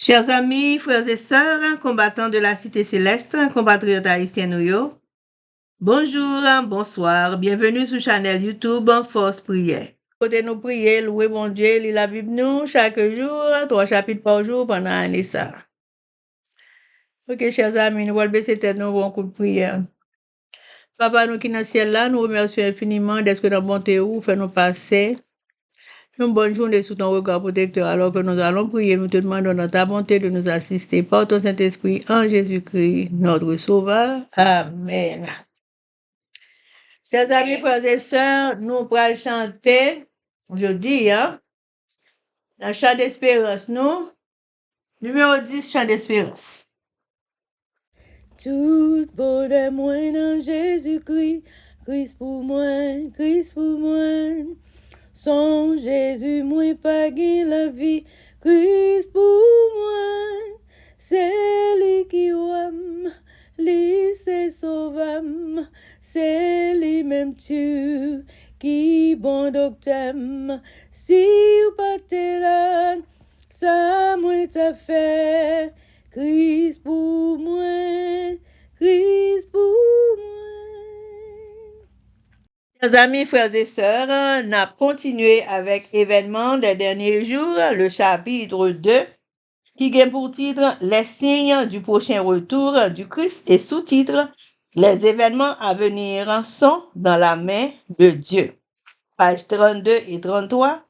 Chers amis, frères et sœurs, combattants de la cité céleste, compatriotes haïtiens nous yo, bonjour, bonsoir, bienvenue sur channel YouTube Force Prière. Côté nous prier, louer mon Dieu, lire la Bible nous chaque jour, 3 chapitres par jour pendant l'année ça. Ok, chers amis, nous allons baisser tête, nous un coup de prière. Papa, nous qui dans le ciel là, nous remercions infiniment d'être dans bonté où, fait nous passer. Une bonne journée sous ton regard protecteur, alors que nous allons prier, nous te demandons dans ta bonté de nous assister par ton Saint-Esprit en Jésus-Christ, notre Sauveur. Amen. Chers amis, frères et sœurs, nous pourrons chanter aujourd'hui, dans Chant d'espérance, nous, numéro 10, Chant d'espérance. Tout bonheur moi dans Jésus-Christ, Christ pour moi, Christ pour moi. Sans Jésus, moi pas gain la vie, Christ pour moi. C'est lui qui aime, lui c'est sauveur, c'est lui même tu qui bon docteur. Si ou pas t'es là, ça moi t'a fait. Christ pour moi, Christ pour moi. Chers amis, frères et sœurs, on a continué avec événements des derniers jours, le chapitre 2, qui a pour titre Les signes du prochain retour du Christ et sous-titre Les événements à venir sont dans la main de Dieu. Page 32 et 33,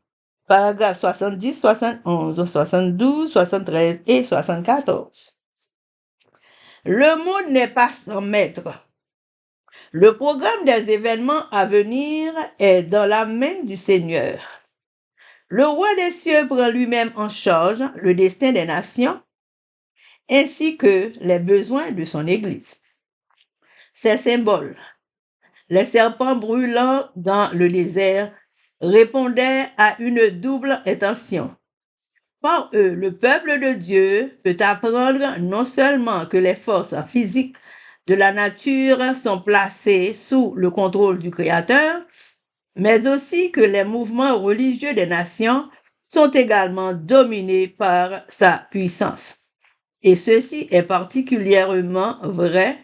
paragraphes 70, 71, 72, 73 et 74. Le monde n'est pas sans maître. Le programme des événements à venir est dans la main du Seigneur. Le roi des cieux prend lui-même en charge le destin des nations ainsi que les besoins de son Église. Ces symboles, les serpents brûlants dans le désert, répondaient à une double intention. Par eux, le peuple de Dieu peut apprendre non seulement que les forces physiques de la nature sont placées sous le contrôle du Créateur, mais aussi que les mouvements religieux des nations sont également dominés par sa puissance. Et ceci est particulièrement vrai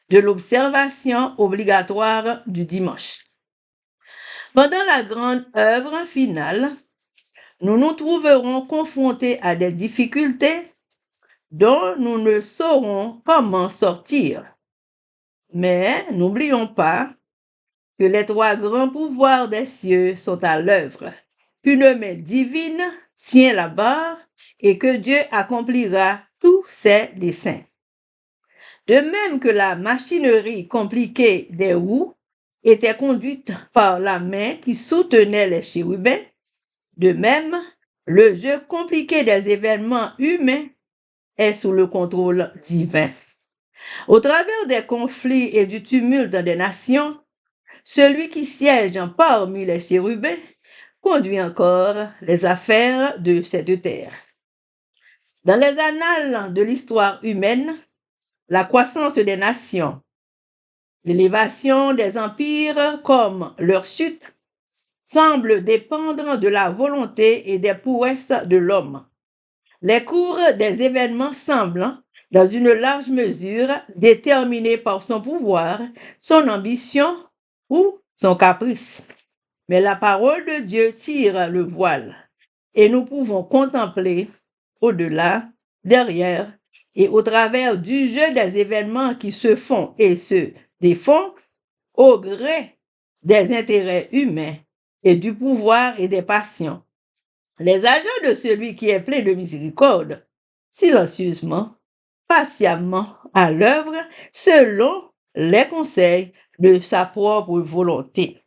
de l'observation obligatoire du dimanche. Pendant la grande œuvre finale, nous nous trouverons confrontés à des difficultés dont nous ne saurons comment sortir. Mais n'oublions pas que les 3 grands pouvoirs des cieux sont à l'œuvre, qu'une main divine tient la barre et que Dieu accomplira tous ses desseins. De même que la machinerie compliquée des roues était conduite par la main qui soutenait les chérubins, de même, le jeu compliqué des événements humains est sous le contrôle divin. Au travers des conflits et du tumulte des nations, celui qui siège parmi les chérubins conduit encore les affaires de cette terre. Dans les annales de l'histoire humaine, la croissance des nations, l'élévation des empires comme leur chute semble dépendre de la volonté et des prouesses de l'homme. Les cours des événements semblent, dans une large mesure, déterminés par son pouvoir, son ambition ou son caprice. Mais la parole de Dieu tire le voile et nous pouvons contempler au-delà, derrière et au travers du jeu des événements qui se font et se défont au gré des intérêts humains et du pouvoir et des passions. Les agents de celui qui est plein de miséricorde, silencieusement, patiemment à l'œuvre, selon les conseils de sa propre volonté.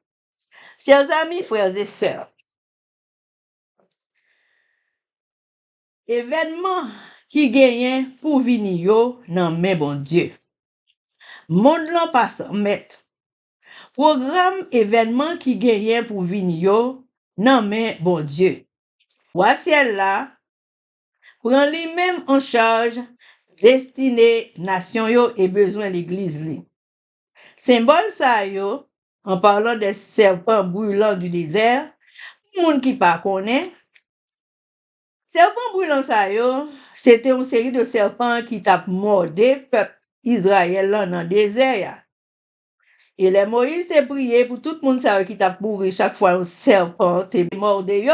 Chers amis, frères et sœurs, événement qui gagne pour venir dans main bon Dieu. Monde l'en passe mettre. Programme événement qui gagne pour venir dans main bon Dieu. Voici là, prend lui-même en charge destiné nation yo et besoin l'église li. Symbole ça yo, en parlant des serpents brûlants du désert, monde qui pas connaît, Serpent brûlant ça yo, c'était une série de serpents qui t'a mordé peuple Israël là dans le désert. Et les Moïse s'est prié pour tout le monde ça qui t'a mouru chaque fois un serpent te mordé yo.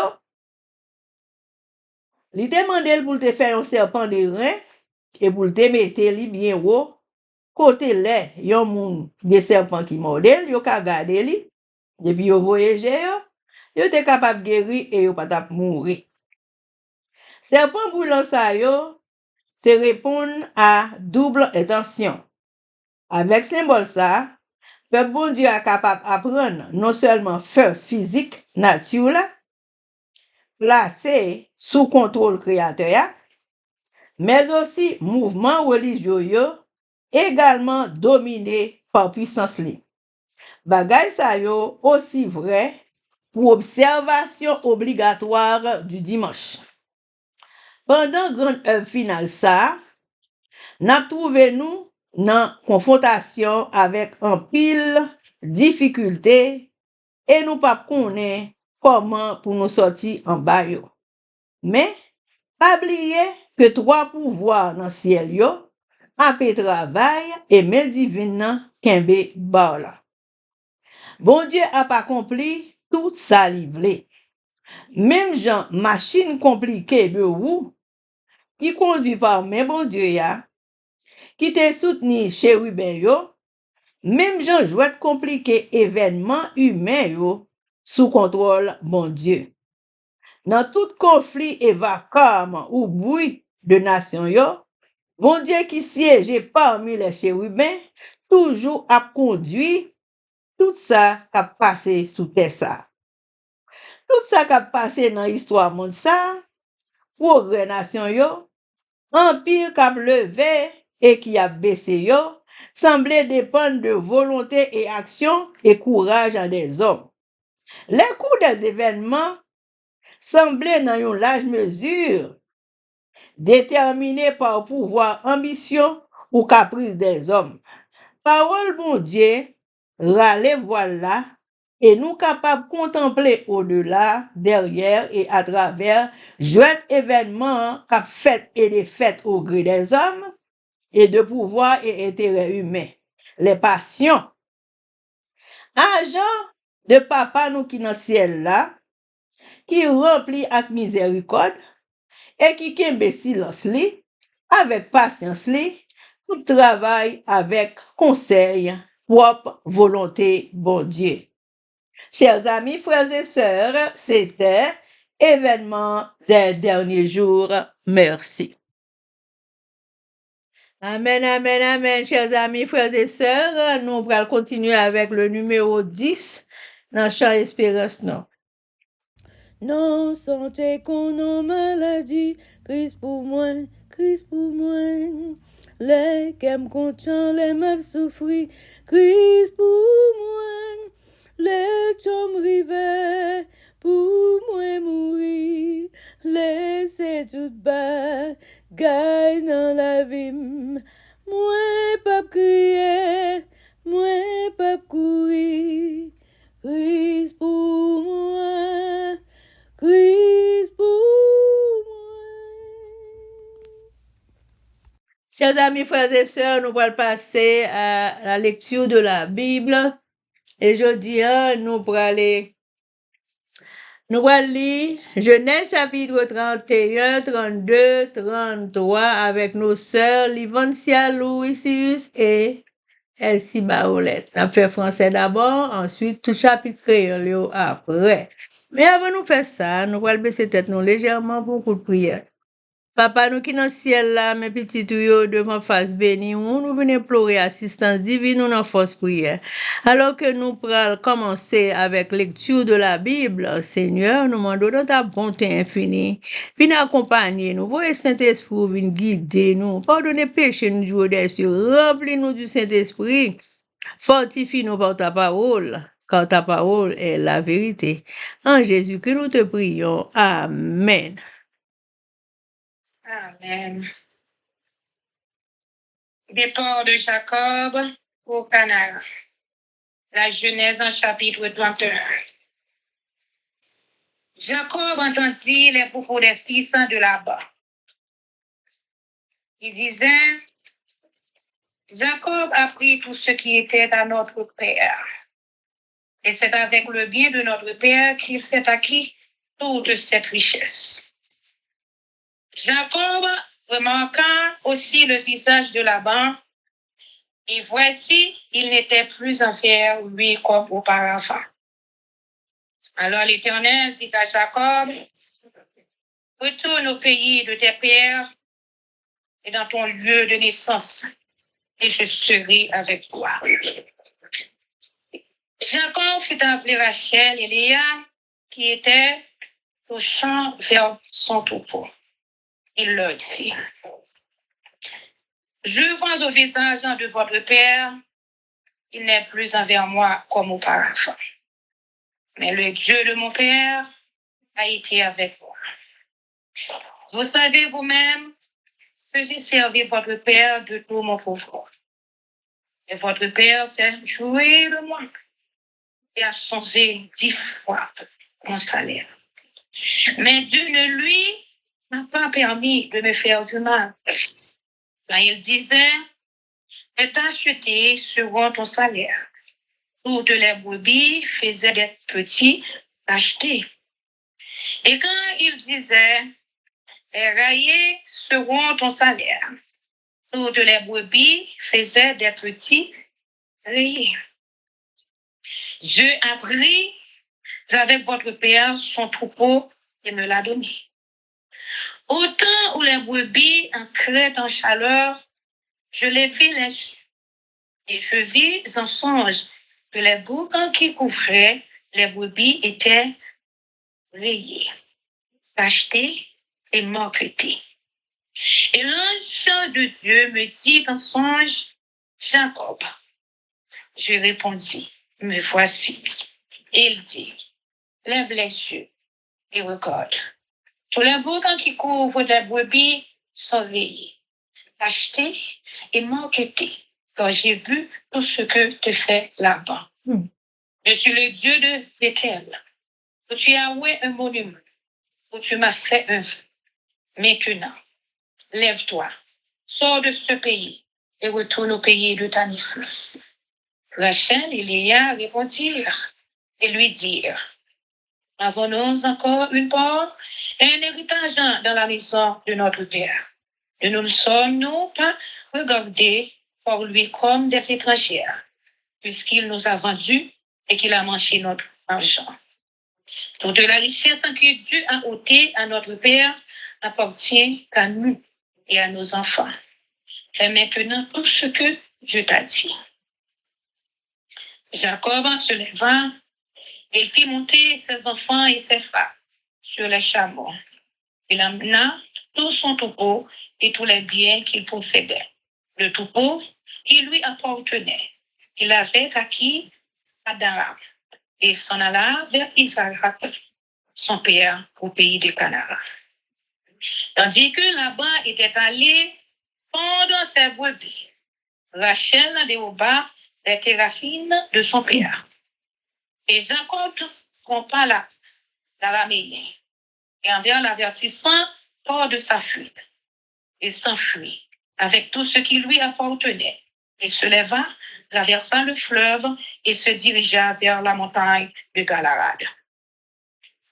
Il te demandé pour te faire un serpent de rein et pour te mettre li bien haut. Côté là, yon moun des serpents qui mordent, yo ka garder li. Depuis yo voyage yo te capable guérir et yo pas t'a mourir. Serpent brûlant ça yo te répondre à double intention. Avec symbole ça, peuple bon Dieu est capable d'apprendre non seulement force physique, nature là, placé sous contrôle créateur, mais aussi mouvement religieux yo, également dominé par puissance li. Bagay sa yo aussi vrai pour observation obligatoire du dimanche. Pendant grande œuvre finale ça, n'a trouvé nous dans confrontation avec un pile difficulté et nous pas connaît comment pour nous sortir en bas yo. Mais pas oublier que trois pouvoirs dans ciel yo apé travail et main divine kembe ba la. Bon Dieu a pas accompli tout ça livré. Même Jean machine compliquée de roue qui conduit par mes bon Dieu ya, qui te soutenu chez Ruben yo, même Jean jouet compliqué événement humain yo sous contrôle bon Dieu. Dans tout conflit et vacarme ou bruit de nation yo, bon Dieu qui siège parmi les chérubins, toujours a conduit tout ça qui a passé sous terre ça. Tout ça qui a passé dans l'histoire monde ça, progrès nation yo, empire qui a levé et qui a baissé yo, semblait dépendre de volonté et action et courage en des hommes. Les coups des événements semblaient dans une large mesure déterminés par pouvoir, ambition ou caprice des hommes. Parole bon Dieu, râler voilà, et nous capables de contempler au-delà, derrière et à travers, joyeux événements qu'a fait et les faits au gré des hommes et de pouvoir et intérêts humains. Les passions. Agent de papa nous qui dans le ciel là, qui remplit avec miséricorde et qui kembe silence li, avec patience li, tout travail avec conseil, propre volonté, bon Dieu. Chers amis, frères et sœurs, c'était événement des derniers jours. Merci. Amen, amen, amen, chers amis, frères et sœurs. Nous allons continuer avec le numéro 10 dans Chant Espérance. Non, santé qu'on non maladie, Christ pour moi, Christ pour moi. Les qu'aime content, les m'a souffri, Christ pour moi. Les chom rive, pour moi mourir. Laissez tout bas, gagne dans la vie. Moi pas crier, moi pas courir. Christ pour moi, Christ pour moi. Chers amis, frères et sœurs, nous allons passer à la lecture de la Bible. Et je dis, nous allons lire Genèse chapitre 31, 32, 33 avec nos sœurs Livancia Louisius et Elsie Baolette. On fait français d'abord, ensuite tout chapitre créole après. Mais avant nous faire ça, nous allons baisser tête nous légèrement pour un coup de prière. Papa, nous qui dans le ciel là, mes petits tuyaux devant face béni, nous venons implorer assistance divine ou dans force prière. Alors que nous pourrons commencer avec lecture de la Bible, Seigneur, nous demandons dans ta bonté infinie, viens accompagner nous, voyez Saint-Esprit, viens guider nous, pardonnez péché nous du des cieux, remplis-nous du Saint-Esprit, fortifie-nous par ta parole, car ta parole est la vérité. En Jésus que nous te prions. Amen. Amen. Départ de Jacob au Canaan. La Genèse en chapitre 31. Jacob entendit les propos des fils de Laban. Il disait, Jacob a pris tout ce qui était à notre père. Et c'est avec le bien de notre père qu'il s'est acquis toute cette richesse. Jacob remarqua aussi le visage de Laban, et voici, il n'était plus envers lui comme auparavant. Alors l'Éternel dit à Jacob, retourne au pays de tes pères et dans ton lieu de naissance, et je serai avec toi. Jacob fit appeler Rachel et Léa, qui étaient au champ vers son troupeau. Il leur dit, je vois au visage de votre père, il n'est plus envers moi comme auparavant. Mais le Dieu de mon père a été avec moi. Vous savez vous-même que j'ai servi votre père de tout mon pouvoir. Et votre père s'est joué de moi et a changé 10 fois mon salaire. Mais Dieu ne lui n'a pas permis de me faire du mal. Quand il disait, est acheté selon ton salaire. Toutes les brebis faisaient des petits achetés. Et quand il disait, est raillé selon ton salaire. Toutes les brebis faisaient des petits rayés. Dieu a pris avec votre père son troupeau et me l'a donné. Au temps où les brebis entraient en chaleur, je les vis les yeux. Et je vis en songe que les boucans qui couvraient les brebis étaient rayés, tachetés et marquetés. Et l'ange de Dieu me dit en songe, Jacob. Je répondis, me voici. Et il dit, lève les yeux et regarde. Tous les boucans qui couvrent les brebis sont rayés, tachetés et marquetés, car j'ai vu tout ce que te fait Laban. Je suis le Dieu de Bethel, où tu as oué un monument, où tu m'as fait un vœu. Maintenant, lève-toi, sors de ce pays et retourne au pays de ta naissance. Rachel et Léa répondirent et lui dirent, avons-nous encore une part et un héritage dans la maison de notre père? Ne nous sommes-nous pas regardés pour lui comme des étrangères, puisqu'il nous a vendus et qu'il a mangé notre argent? Toute la richesse que Dieu a ôtée à notre père appartient à nous et à nos enfants. Fais maintenant tout ce que je t'ai dit. Jacob se leva, il fit monter ses enfants et ses femmes sur les chameaux. Il amena tout son troupeau et tous les biens qu'il possédait. Le troupeau qui lui appartenait, qu'il avait acquis à Daram, et s'en alla vers Israël, son père, au pays de Canaan. Tandis que Laban était allé pondre ses brebis, Rachel déroba les téraphines de son père. Et Jacob trompa l'araméen, et envers l'avertissant hors de sa fuite. Il s'enfuit avec tout ce qui lui appartenait. Il se leva, traversa le fleuve et se dirigea vers la montagne de Galahad.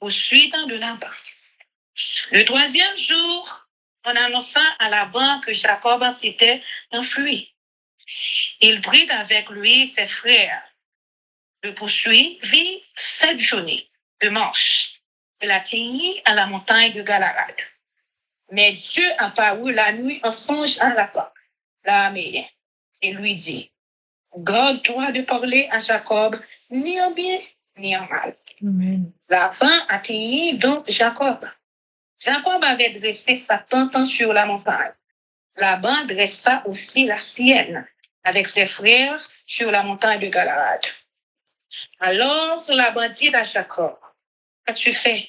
Poursuite de Laban. Le 3e jour, on annonça à Laban que Jacob s'était enfui. Il prit avec lui ses frères, le poursuivit 7 journées de marche. Il atteignit à la montagne de Galahad. Mais Dieu apparut la nuit en songe à Laban, l'araméen, et lui dit, garde-toi de parler à Jacob, ni en bien, ni en mal. Amen. Laban atteignit donc Jacob. Jacob avait dressé sa tente sur la montagne. Laban dressa aussi la sienne avec ses frères sur la montagne de Galahad. Alors Laban dit à Jacob, qu'as-tu fait?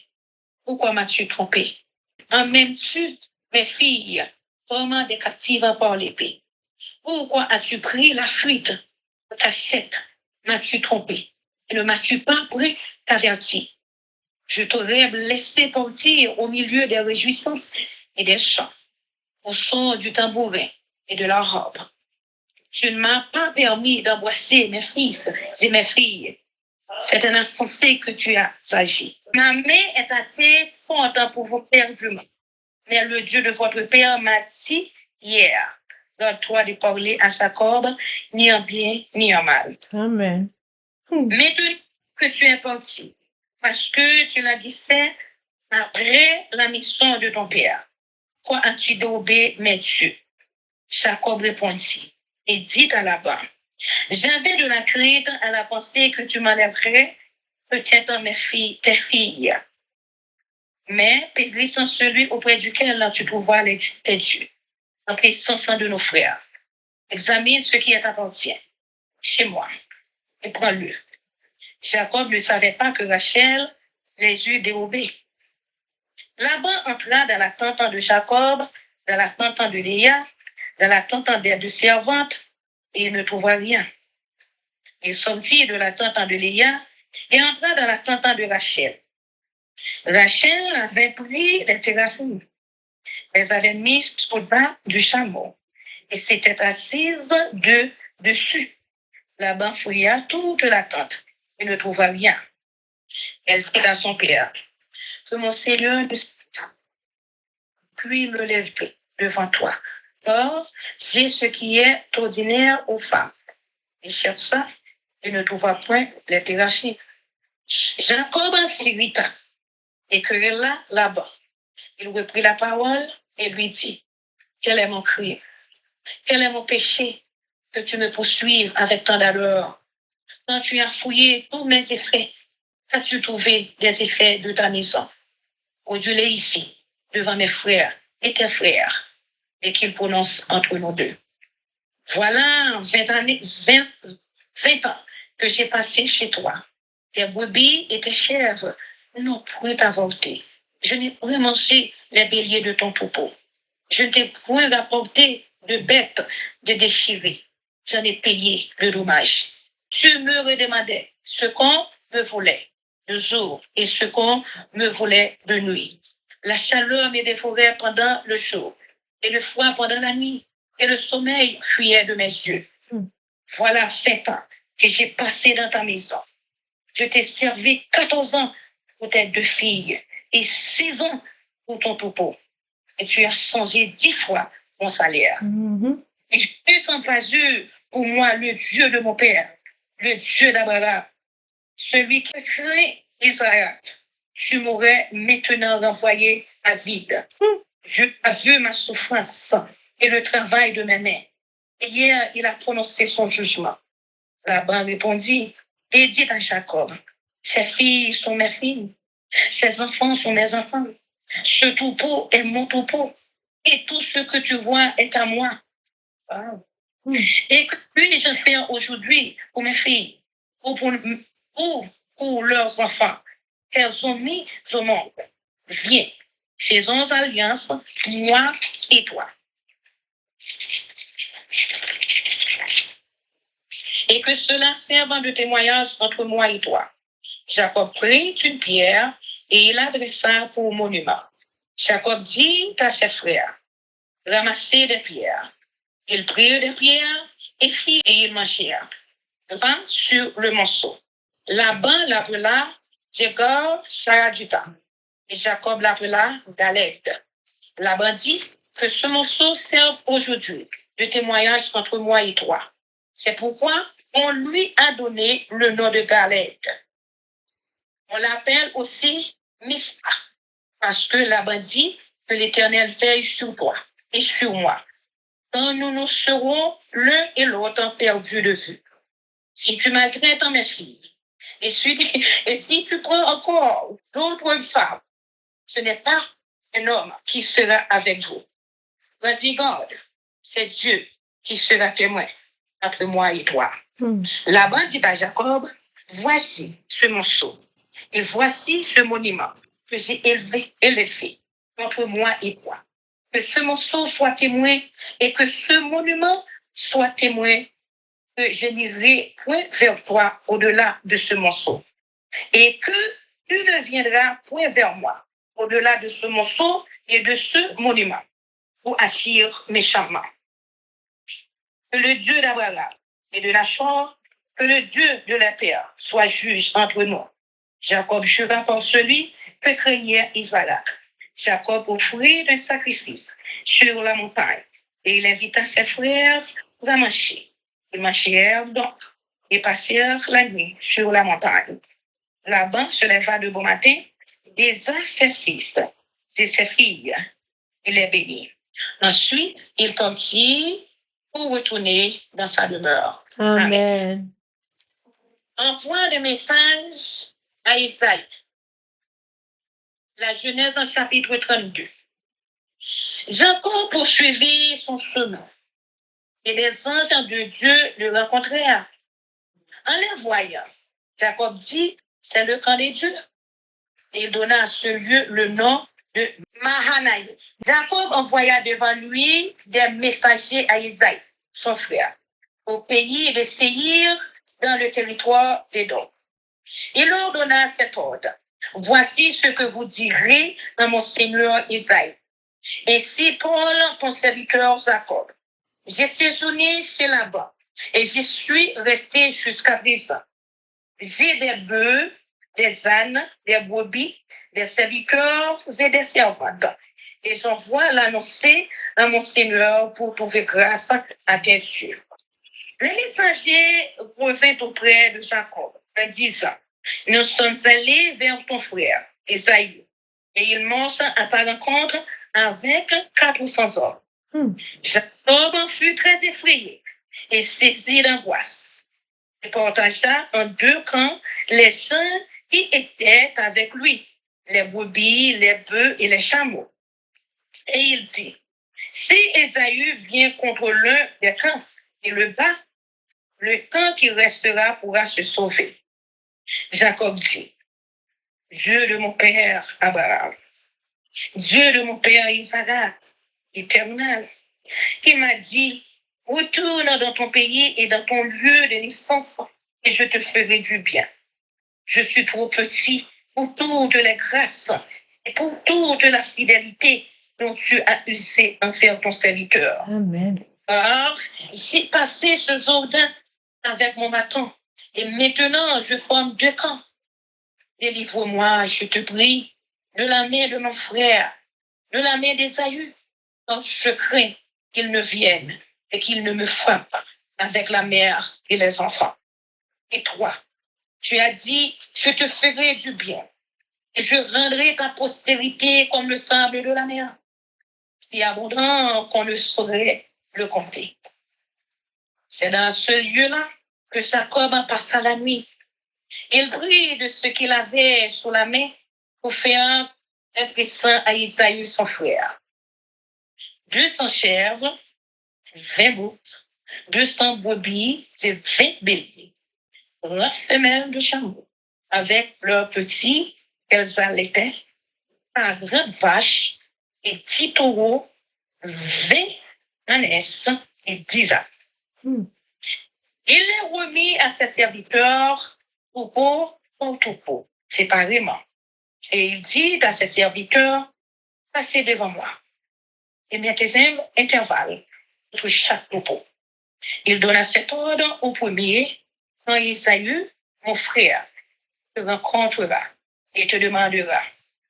Pourquoi m'as-tu trompé? Emmènes-tu mes filles comme des captives par l'épée? Pourquoi as-tu pris la fuite de ta chatte? M'as-tu trompé? Et ne m'as-tu pas pris t'averti? Je t'aurais laissé partir au milieu des réjouissances et des chants, au son du tambourin et de la harpe. Tu ne m'as pas permis d'embrasser mes fils et mes filles. C'est un insensé que tu as agi. Ma main est assez forte pour vous perdre. Mais le Dieu de votre père m'a dit hier, garde-toi de parler à Jacob, ni en bien, ni en mal. Amen. Maintenant que tu es parti, parce que tu l'as dit, c'est après la mission de ton père. Quoi as-tu d'obéir mes dieux? Jacob répondit et dit à Laban, j'avais de la crainte à la pensée que tu m'enlèverais peut-être tes filles. Mais périssant celui auprès duquel tu trouveras tes dieux, en présence de nos frères. Examine ce qui t'appartient chez moi et prends-le. Jacob ne savait pas que Rachel les eut dérobés. Laban entra dans la tente de Jacob, dans la tente de Léa, dans la tente des deux servantes, et il ne trouva rien. Il sortit de la tente de Léa et entra dans la tente de Rachel. Rachel avait pris les téraphines, les avait mises sous le bas du chameau et s'était assise dessus. Laban fouilla toute la tente et ne trouva rien. Elle dit à son père, que mon Seigneur puis me lève devant toi. Or, j'ai ce qui est ordinaire aux femmes. Il chercha et ne trouva point les téraphines. Jacob s'irrita et querella Laban. Il reprit la parole et lui dit, quel est mon crime? Quel est mon péché que tu me poursuives avec tant d'allure? Quand tu as fouillé tous mes effets, as-tu trouvé des effets de ta maison? Ondulez ici, devant mes frères et tes frères, et qu'ils prononcent entre nous deux. Voilà 20 ans que j'ai passé chez toi. Tes brebis et tes chèvres n'ont point avorté. Je n'ai point mangé les béliers de ton troupeau. Je ne t'ai point rapporté de bêtes de déchirées. J'en ai payé le dommage. Tu me redemandais ce qu'on me volait de jour et ce qu'on me volait de nuit. La chaleur me dévorait pendant le jour et le froid pendant la nuit et le sommeil fuyait de mes yeux. Voilà 7 ans que j'ai passé dans ta maison. Je t'ai servi 14 ans pour tes 2 filles et 6 ans pour ton troupeau. Et tu as changé 10 fois mon salaire. Et je ne sens pas eu pour moi le Dieu de mon père, le Dieu d'Abraham, celui qui crée Israël. Tu m'aurais maintenant renvoyé à vide. Je as vu ma souffrance et le travail de mes mains. Et hier, il a prononcé son jugement. Laban répondit et dit à Jacob, ces filles sont mes filles, ces enfants sont mes enfants, ce troupeau est mon troupeau, et tout ce que tu vois est à moi. Et que puis-je faire aujourd'hui pour mes filles, ou pour leurs enfants, qu'elles ont mis au monde? Viens, faisons alliance, moi et toi. Et que cela serve de témoignage entre moi et toi. Jacob prit une pierre et il l'adressa pour monument. Jacob dit à ses frères, ramassez des pierres. Ils prirent des pierres et ils mangèrent. Là sur le monceau. Laban l'appela Jegar Sharadita et Jacob l'appela Galed. Laban dit que ce monceau serve aujourd'hui de témoignage entre moi et toi. C'est pourquoi on lui a donné le nom de Galed. On l'appelle aussi Mispa, parce que Laban dit que l'Éternel veille sur toi et sur moi. Quand nous serons l'un et l'autre perdus de vue. Si tu maltraites mes filles, et si tu prends encore d'autres femmes, ce n'est pas un homme qui sera avec vous. Vas-y, garde, c'est Dieu qui sera témoin entre moi et toi. Laban dit à Jacob, voici ce monceau, et voici ce monument que j'ai élevé entre moi et toi. Que ce monceau soit témoin et que ce monument soit témoin que je n'irai point vers toi au-delà de ce monceau. Et que tu ne viendras point vers moi, au-delà de ce monceau et de ce monument, pour agir méchamment. Que le Dieu d'Abraham et de Nachor, que le Dieu de la paix soit juge entre nous. Jacob jura par celui que craignait Isaac. Jacob offrit un sacrifice sur la montagne et il invita ses frères à marcher. Ils marchèrent donc et passèrent la nuit sur la montagne. Laban se leva de bon matin, baisa ses fils et ses filles et les bénit. Ensuite, il partit pour retourner dans sa demeure. Amen. Envoie de message à Isaïe. La Genèse en chapitre 32. Jacob poursuivit son chemin et les anges de Dieu le rencontrèrent. En les voyant, Jacob dit, c'est le camp des dieux. Et il donna à ce lieu le nom de Mahanaïm. Jacob envoya devant lui des messagers à Isaïe, son frère, au pays de Séir, dans le territoire d'Édom. Il leur donna cet ordre. Voici ce que vous direz à mon seigneur Isaïe. Ainsi parle ton serviteur Jacob. J'ai séjourné chez Laban et j'y suis resté jusqu'à présent. J'ai des bœufs, des ânes, des brebis, des serviteurs et des servantes. Et j'envoie l'annoncer à mon Seigneur pour trouver grâce à tes yeux. Le messager revint auprès de Jacob en disant, nous sommes allés vers ton frère, Isaïe, et il marche à ta rencontre avec 400 hommes. Jacob fut très effrayé et saisi d'angoisse. Il partagea en deux camps les gens qui étaient avec lui, les brebis, les bœufs et les chameaux. Et il dit, si Ésaü vient contre l'un des camps et le bat, le camp qui restera pourra se sauver. Jacob dit, Dieu de mon père Abraham, Dieu de mon père Isaac, éternel, qui m'a dit, retourne dans ton pays et dans ton lieu de naissance, et je te ferai du bien. Je suis trop petit pour toutes les grâces et pour toute la fidélité dont tu as usé envers ton serviteur. Amen. Or, j'ai passé ce Jourdain avec mon bâton, et maintenant je forme deux camps. Délivre-moi, je te prie, de la main de mon frère, de la main d'Ésaü, quand je crains qu'il ne vienne et qu'il ne me frappe avec la mère et les enfants. Et toi, tu as dit, je te ferai du bien, et je rendrai ta postérité comme le sable de la mer, si abondant qu'on ne saurait le compter. C'est dans ce lieu-là que Jacob passa la nuit. Il prit de ce qu'il avait sous la main pour faire un present à Isaïe, son frère. 200 chèvres, 20 boucs, 200 brebis et 20 béliers, 30 femelles de chameaux, avec leurs petits qu'elles allaitaient, 40 vaches et 10 taureaux, 20 ânesses et 10 ânes. Il les remit à ses serviteurs, troupeau pour troupeau, séparément. Et il dit à ses serviteurs, passez devant moi, et mettez un intervalle entre chaque troupeau. Il donna cet ordre au premier, quand Isaïe, mon frère, te rencontrera et te demandera,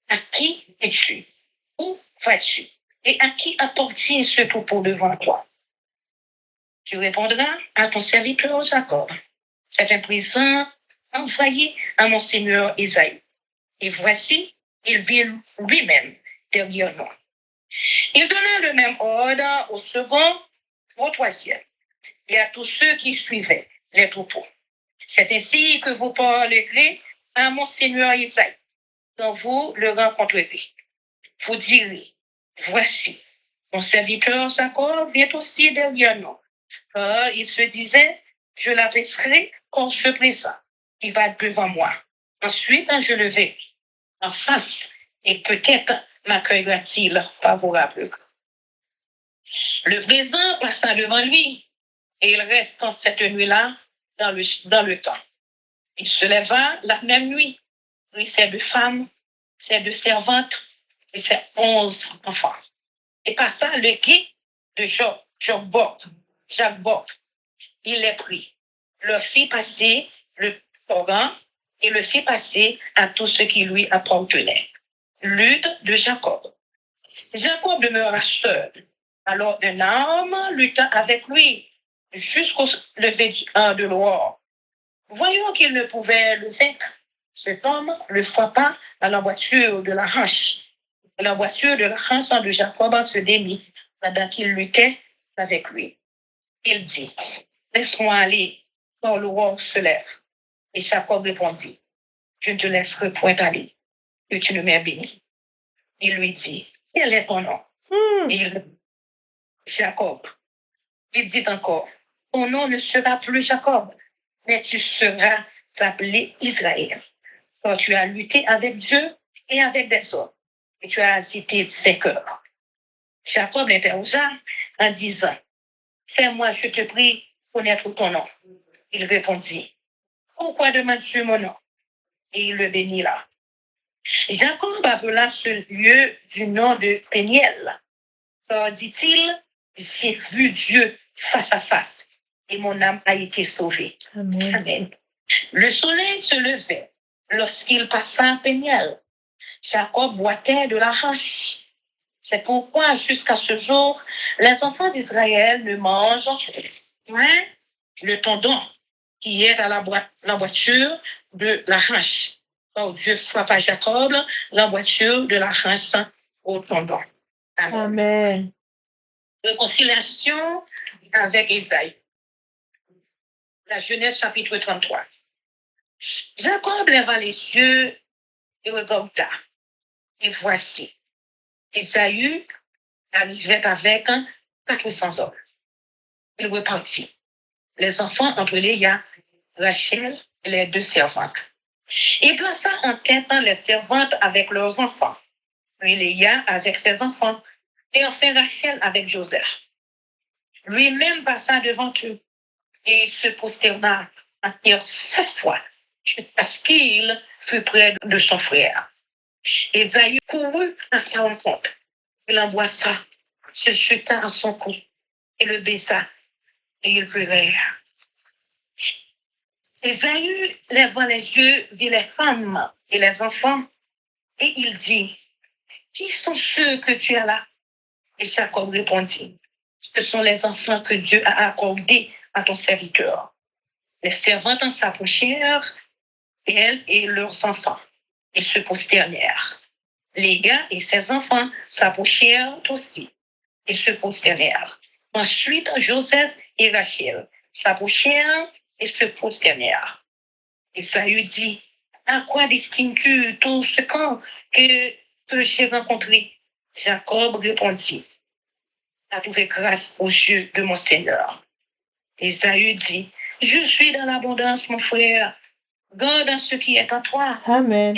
à qui es-tu? Où vas-tu? Et à qui appartient ce troupeau devant toi? Tu répondras à ton serviteur Jacob. C'est un présent envoyé à mon seigneur Isaïe. Et voici, il vient lui-même derrière nous. Il donna le même ordre au second, au troisième, et à tous ceux qui suivaient les troupeaux. C'est ainsi que vous parlerez à mon seigneur Isaïe, quand vous le rencontrerez. Vous direz, voici, mon serviteur Jacob vient aussi derrière nous. Car il se disait, je l'abaisserai comme ce présent qui va devant moi. Ensuite, je le verrai en face et peut-être m'accueillera-t-il favorable. Le présent passa devant lui et il reste en cette nuit-là dans le camp. Il se leva la même nuit Oui, c'est 2 femmes, c'est 2 servantes et c'est 11 enfants. Et par ça, le guide de Jacques Bob, il les prit, leur fit passer le torrent et le fit passer à tout ce qui lui appartenait. Lutte de Jacob. Jacob demeura seul. Alors un homme lutta avec lui jusqu'au lever de l'aurore. Voyant qu'il ne pouvait le vaincre, cet homme le frappa à l'emboîture de la hanche. L'emboîture de la hanche de Jacob se démit pendant qu'il luttait avec lui. Il dit, laisse-moi aller, quand l'aurore se lève. Et Jacob répondit, je ne te laisserai point aller, que tu ne m'aies béni. Il lui dit, quel est ton nom? Jacob. Il dit encore, ton nom ne sera plus Jacob, mais tu seras appelé Israël. Car tu as lutté avec Dieu et avec des hommes, et tu as été vainqueur. Jacob l'interrogea en disant, fais-moi, je te prie, connaître ton nom. Il répondit, pourquoi demandes-tu mon nom? Et il le bénit là. Jacob appela ce lieu du nom de Péniel. Car, dit-il, j'ai vu Dieu face à face et mon âme a été sauvée. Amen. Amen. Le soleil se levait lorsqu'il passa à Péniel. Jacob boitait de la hanche. C'est pourquoi, jusqu'à ce jour, les enfants d'Israël ne mangent point le tendon qui est à l'emboîture de la hanche. Car Dieu frappa Jacob l'emboîture de la hanche au tendon. Amen. Amen. Réconciliation avec Ésaü. La Genèse chapitre 33. Jacob leva les yeux et regarda. Et voici, Ésaü arrivait avec 400 hommes. Il repartit. Les enfants entre Léa, Rachel et les 2 servantes. Il plaça en tête les servantes avec leurs enfants, puis Léa avec ses enfants, et enfin Rachel avec Joseph. Lui-même passa devant eux et il se prosterna en terre 7 fois jusqu'à ce qu'il fût près de son frère. Ésaü courut à sa rencontre. Il l'embrassa, se jeta à son cou et le baisa, et ils pleurèrent. Ésaü, levant les yeux, vit les femmes et les enfants, et il dit, qui sont ceux que tu as là? Et Jacob répondit, ce sont les enfants que Dieu a accordés à ton serviteur. Les servantes en s'approchèrent, elles et leurs enfants, et se prosternèrent. Les gars et ses enfants s'approchèrent aussi, et se prosternèrent. Ensuite, Joseph et Rachel s'approchèrent et se prosternèrent. Ésaü dit, à quoi destines-tu tout ce camp que j'ai rencontré? Jacob répondit, à trouver grâce aux yeux de mon Seigneur. Ésaü dit, je suis dans l'abondance, mon frère. Garde ce qui est en toi. Amen.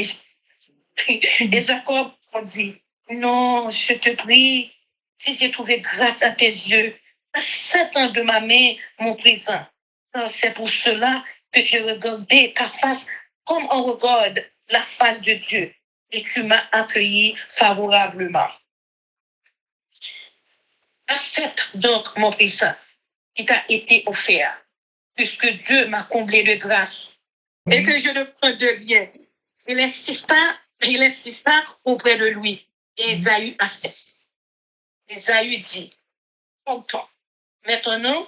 Et Jacob dit, non, je te prie, si j'ai trouvé grâce à tes yeux, à 7 ans de ma main, mon présent. C'est pour cela que j'ai regardé ta face comme on regarde la face de Dieu et tu m'as accueilli favorablement. Accepte donc mon présent qui t'a été offert, puisque Dieu m'a comblé de grâce et que je ne prends de rien. Il insista auprès de lui. Et Ésaü accepte. Ésaü dit, tonton, maintenant,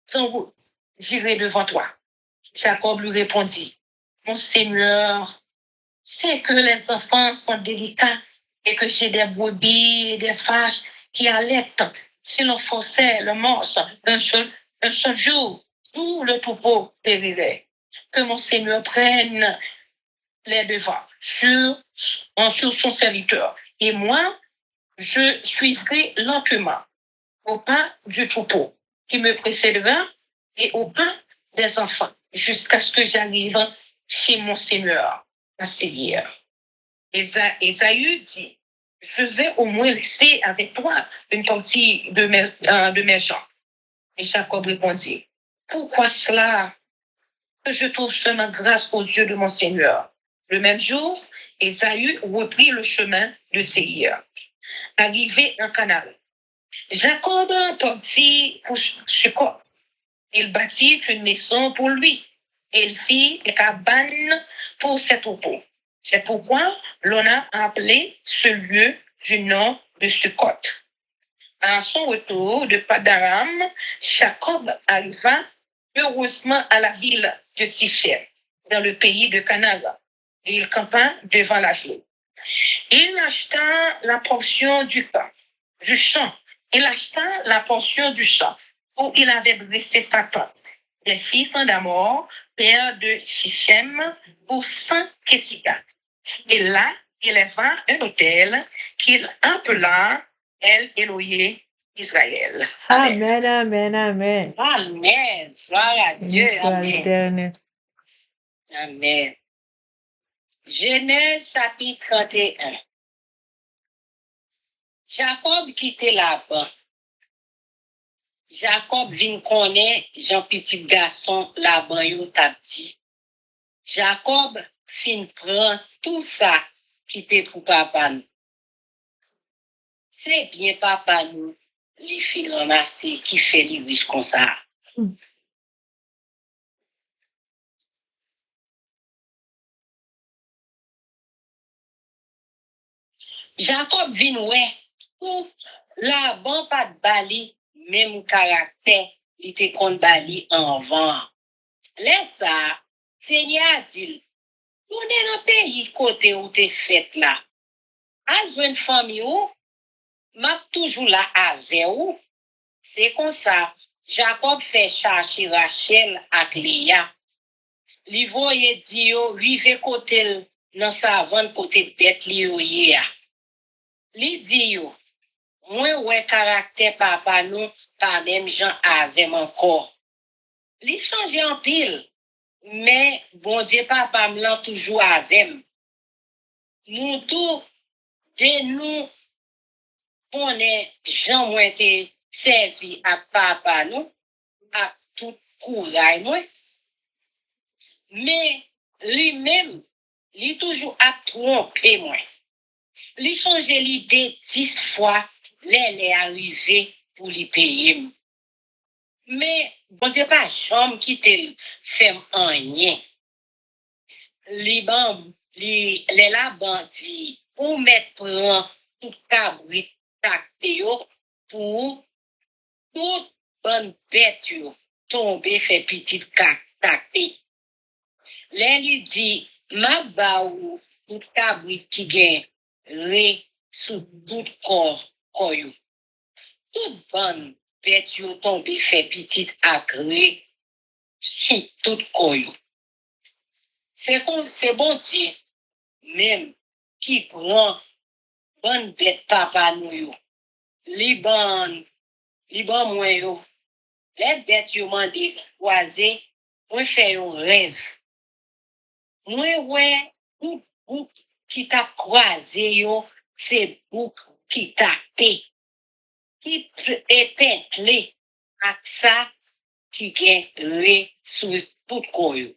sans route, j'irai devant toi. Jacob lui répondit, mon Seigneur, c'est que les enfants sont délicats et que j'ai des brebis et des vaches qui allaitent. Si l'on forçait le morse un seul jour, tout le troupeau périrait. Que mon Seigneur prenne les devants sur son serviteur. Et moi, je suivrai lentement au pas du troupeau qui me précédera et au pas des enfants jusqu'à ce que j'arrive chez mon Seigneur, à Séir. Ésaü dit, je vais au moins laisser avec toi une partie de mes gens. Et Jacob répondit, pourquoi cela? Que je trouve seulement grâce aux yeux de mon Seigneur. Le même jour, Ésaü reprit le chemin de Séir. Arrivé en Canaan, Jacob partit pour Sukkot. Il bâtit une maison pour lui et il fit des cabanes pour ses troupeaux. C'est pourquoi l'on a appelé ce lieu du nom de Sukkot. À son retour de Padaram, Jacob arriva heureusement à la ville de Sichem, dans le pays de Canaan, et il campa devant la ville. Il acheta la portion du champ. Il acheta la portion du champ où il avait dressé sa tente. Les fils d'Amor, père de Sichem, pour 100 kessigas. Et là, il éleva un autel qu'il appela El Elohe Israël. Amen, amen, amen. Amen. Gloire à Dieu. Soit Amen. l'éternel. Amen. Genèse chapitre 31. Jacob quittait Laban. Jacob vin connaît Jean petit garçon Laban yo t'a dit. Jacob fin prend tout ça qui était pour papa nous. C'est bien papa nous, les filles ramassées qui fait les riches comme ça. Jacob vin ouais, tout Laban pas de bali, même caractère, il était contre bali en vent. Laisse ça, Seigneur dit, on est dans le pays côté où t'es fait là. À une famille où, m'a toujours là avec vous. C'est comme ça, Jacob fait chercher Rachel avec Léa. Li voye di yo, rive côté dans sa vente côté bête li yo ye a. Li di yo, moi ouais caractère papa nous pas même gens avec encore. Li change en pile, mais bon Dieu papa me l'a toujours avec. Nous tout de nous on est gens moins été servi à papa nous à tout courage moi. Mais lui-même, il toujours a trompé moi. Il change l'idée 10 fois, elle est arrivée pour lui payer. Mais, bon Dieu, pas jamais quitter fait en rien. Les la bandit, pour mettre tout cabrit tacté pour toute bonne bête tomber fait petite tacté. Là, il dit, ma ba ou tout cabrit qui gagne ré sous tout corps, koyou. Tout bonne bête yo tombe fait petite agré sous tout koyou. C'est bon Dieu, même, qui prend bonne bête papa nous yo. Liban moi yo. Les bêtes yo m'en dit, croisé, moi fait un rêve. Moi, ouais, bouc qui t'a croisé, yo, c'est bouc qui t'a té, qui est pentlé, avec ça, qui gagne sur tout koyo.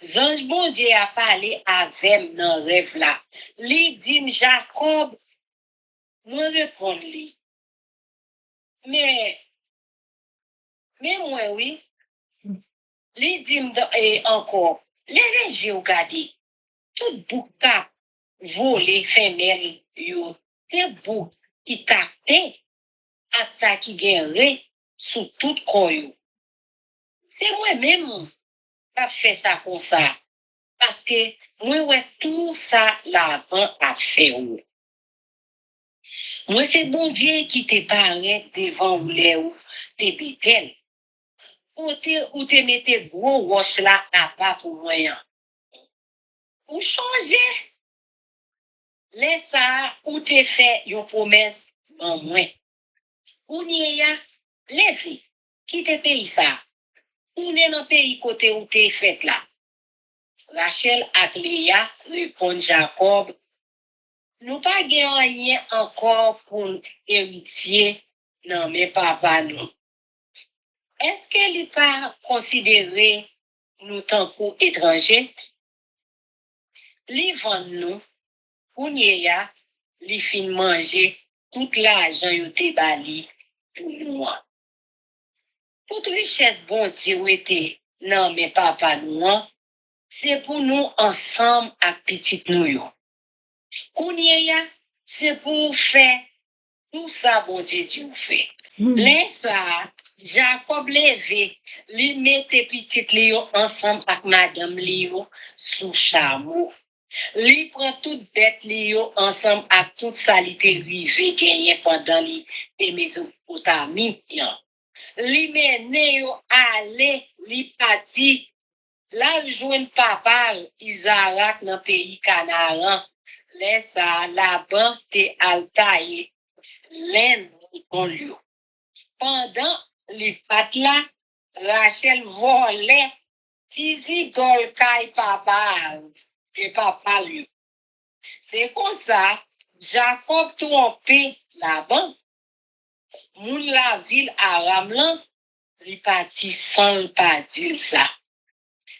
Zange bon Dieu a parlé avec dans rêve là. Li dit Jacob, moi répond li. Mais moi, oui, li dit encore, les j'ai regardé. Tout bouc a volé femelle yo, c'est bouc qui capté à ça qui gagne sous tout koyo. C'est moi-même qui a fait ça comme ça. Parce que moi, ouais, tout ça l'avant a fait ou. Moi, c'est bon Dieu qui te paraît devant ou les ou, te bitel. Ou te mette gros roche là à pas pour moyen. Ou changer. Laisse ça, ou te fait une promesse en moins. Ou n'y a, lève, qui te paye ça. Ou n'est dans pays côté où te fait là. Rachel ak Léa répond Jacob, nous pas gagnons rien encore pour héritier, non mais papa nous. Est-ce qu'elle n'est pas considérée nous tant qu'étrangers? li vend nous, kounye ya, li fin manger tout l'argent yo te bali pour nous. Toute richesse bon Dieu était non mais papa nous, c'est pour nous ensemble avec petit nous yo. Kounye ya, c'est pour faire tout ça bon Dieu Dieu fait. Laisse ça, Jacob levé, li mette petit li yo ensemble avec madame li yo sous chameau. Li prend toute bête li yo ensemble avec toute ça li te rive gagné pendant li et Mésopotamie. Li mene yo ale, li pati, la jouen papa Isaac dans pays Canaan. Laisse la ban te altaye, laine kon lui. Pendant les pat là, Rachel volait tizi dol kay papa et papa lui. C'est comme ça, Jacob trompé Laban. Moun la ville Aram lan, li parti sans pas dire ça.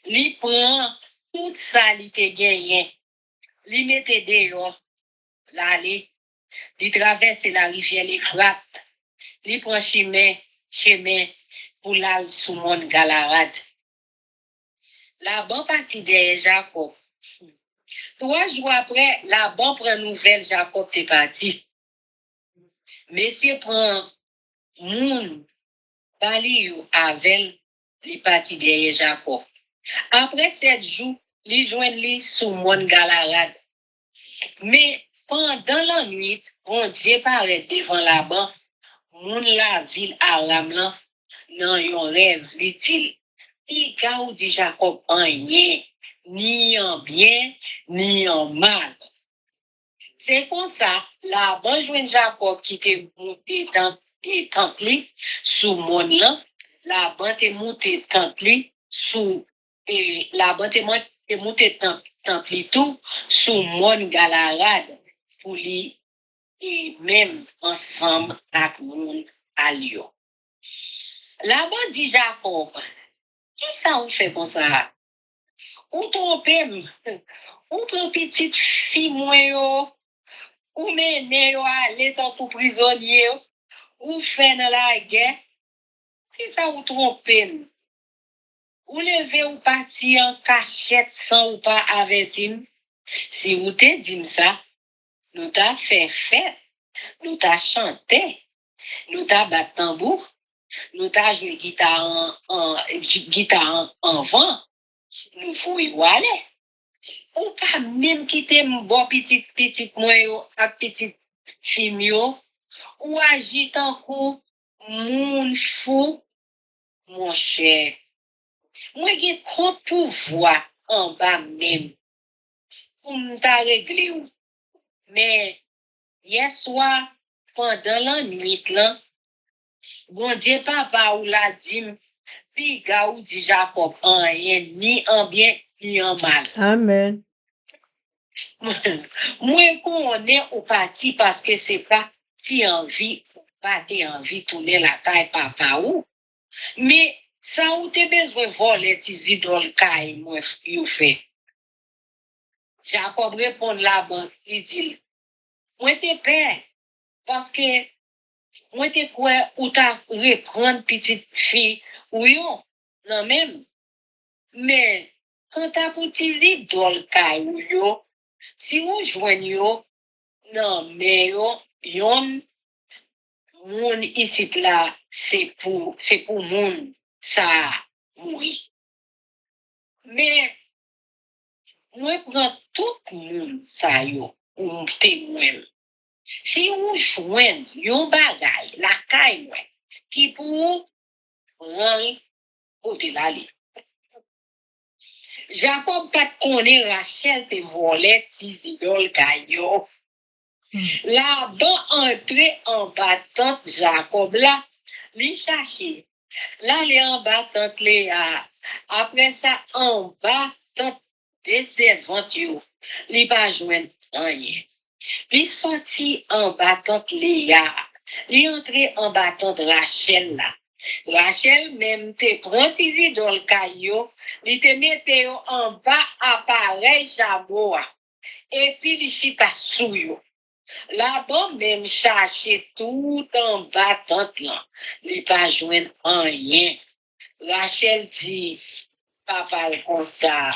Li prend tout ça li te gagné. Li mette dehors, l'aller, li traverse la rivière l'Euphrate. Li prend chemin pour l'aller sous mon Galarad. Laban parti de Jacob. 3 jours après, Laban prend nouvelle Jacob t'est parti. Monsieur prend moun bali yo avec li parti de Jacob. Après 7 jours, li joint li sous mon Galarad. Mais pendant la nuit, bon Dieu paraît devant Laban. Moun la ville Aram lan, nan yon rêve, li til, pi ka ou di Jacob en rien, ni en bien, ni en mal. C'est comme ça, Laban jouen Jacob qui te monté dans tante li, sous mon lan, Laban te monté tante li, sous, Laban te monté tante li tout, sous mon Galarad, pour li, et même ensemble avec moun alio. Laban dit Jacob, qui ça on fait comme ça? Ou trompé, ou prend petite fille moi yo, ou mène yo aller dans tout prisonnier, ou fait dans la guerre. Qui ça ou trompé? Ou lever ou partir en cachette sans ou pas avertir? Si ou te dit ça, nous t'a fait fête, nous t'a chanté, nous t'a battu tambour, nous t'a joué guitare en vent, nous fouillons aller. Ou pas même quitter mon bon petit moyo ak petit fille ou agit en coup moun fou, mon cher. Moi j'ai grand pouvoir en bas même pour m'ta régler ou. Mais hier soir, pendant la nuit là, bon Dieu papa ou la dit, puis gars ou dit Jacob en rien, ni en bien, ni en mal. Amen. Moi connais au parti parce que c'est pas ti envie ou pas ti envie tourner la caille papa ou. Mais ça ou te besoin voler ti zidol caille moi you fait. Jacob répond là-bas, il dit, moi te père, parce que moi te quoi ou ta reprendre petite fille ou yon, non même. Mais quand t'as pour ti dol kay ou yo, si ou joigne yo, non mais yo, yon, moun ici là, c'est pour moun, ça, oui. Mais, moi prends tout moun, ça yo, ou m'témoin. Si ou joigne yon bagay, la kay mwen, qui pour rendre côté la li. Jacob pas connaît Rachel te volait tizidol kayo. Là-bas entré en battante Jacob là, li cherché. Là les en battante Léa. Après ça en battante des servantes yo. Li pas joindre rien. Li sorti en battante Léa. Li entré en battante Rachel là. Rachel même te prend tizidol kayo. Li te mette yo en bas appareil chameau. et puis il chita sou yo. Là-bas, même chercher tout en bas tante là. Il pas joindre rien. Rachel dit, papa comme ça.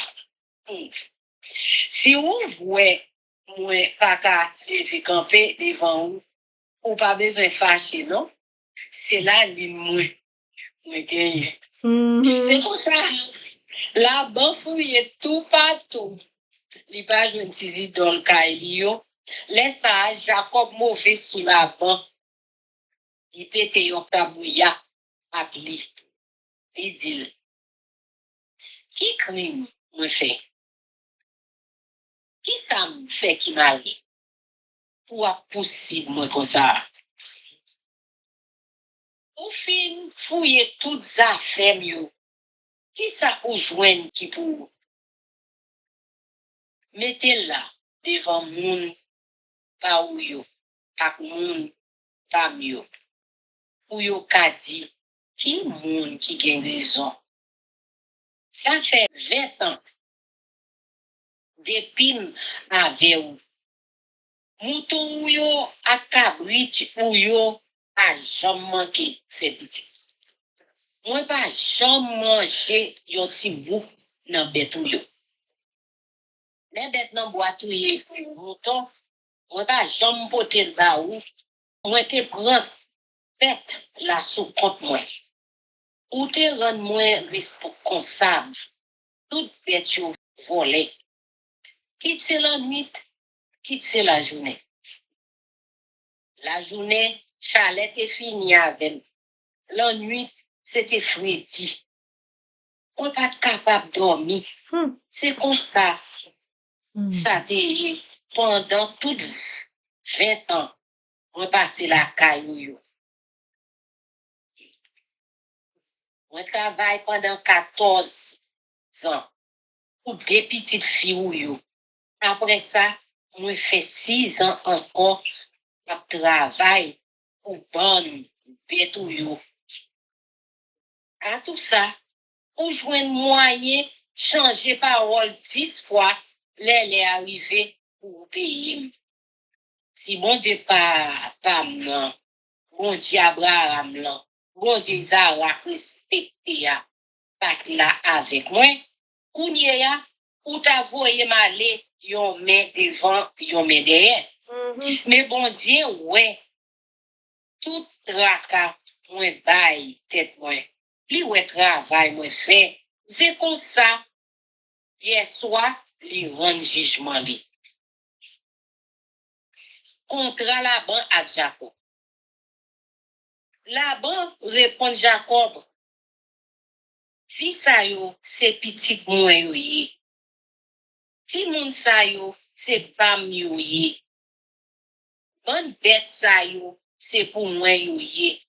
Si vous voyez, moi, pas qu'à lever camper devant vous, ou pas besoin de fâcher, non? C'est là, moi, gagne. C'est pour ça. Là-bas, fouille tout partout. Il pas jouer une petite idole Kailio. Laisse ça, Jacob mauvais sous la banc. Il pète yon kabouya ak li. Il dit, qui crime me fait? Qui ça me fait qui mal? Pour possible moi comme ça? Ou fin fouiller toutes affaires yo. Qui ça pour joindre qui pour mettez là devant moun pa ou yo, ak moun pa yo. Ou yo ka di qui moun qui gen raison. Ça fait 20 ans depuis avec ou. Mouton ou yo ak cabrit ou yo a jamais manqué fait petit. Moi pas jamais manger yo si bou nan bête ou yo. Les bêtes nan boîte ou yo mouton, moi pas jamais porter le ba ou. Moi te prendre bête la sous compte moi. Ou te rendre moi responsable. Toute bête yo volé. Quitte la nuit, quitte la journée. La journée, chalet est fini avec. La nuit, c'était frédi. On n'est pas capable de dormir. C'est comme ça. Ça dit, pendant toutes 20 ans, on passe la caillou. On travaille pendant 14 ans pour des petites filles. Après ça, on fait 6 ans encore pour travail pour bonne bête ou yo. À tout ça, on joue moyen changer parole 10 fois les arrivé pour payer. Si bon Dieu pas non, bon Dieu Abraham non, bon Dieu Isaac respecté ya, pas là avec moi, ou ya, ou ta voye m'aller yon main devant, yon main derrière. Mais bon Dieu, ouais, tout traka, moi bail tête moi. Li ouais travail moi fait. C'est comme ça. Hier soir, li rend jugement li. Contrat Laban à Jacob. Laban répond Jacob. Si sa yo, c'est petit moi yo yi. Si moun sa yo, c'est femme yo yi. Bonne bête sa yo, c'est pour moi yo yi.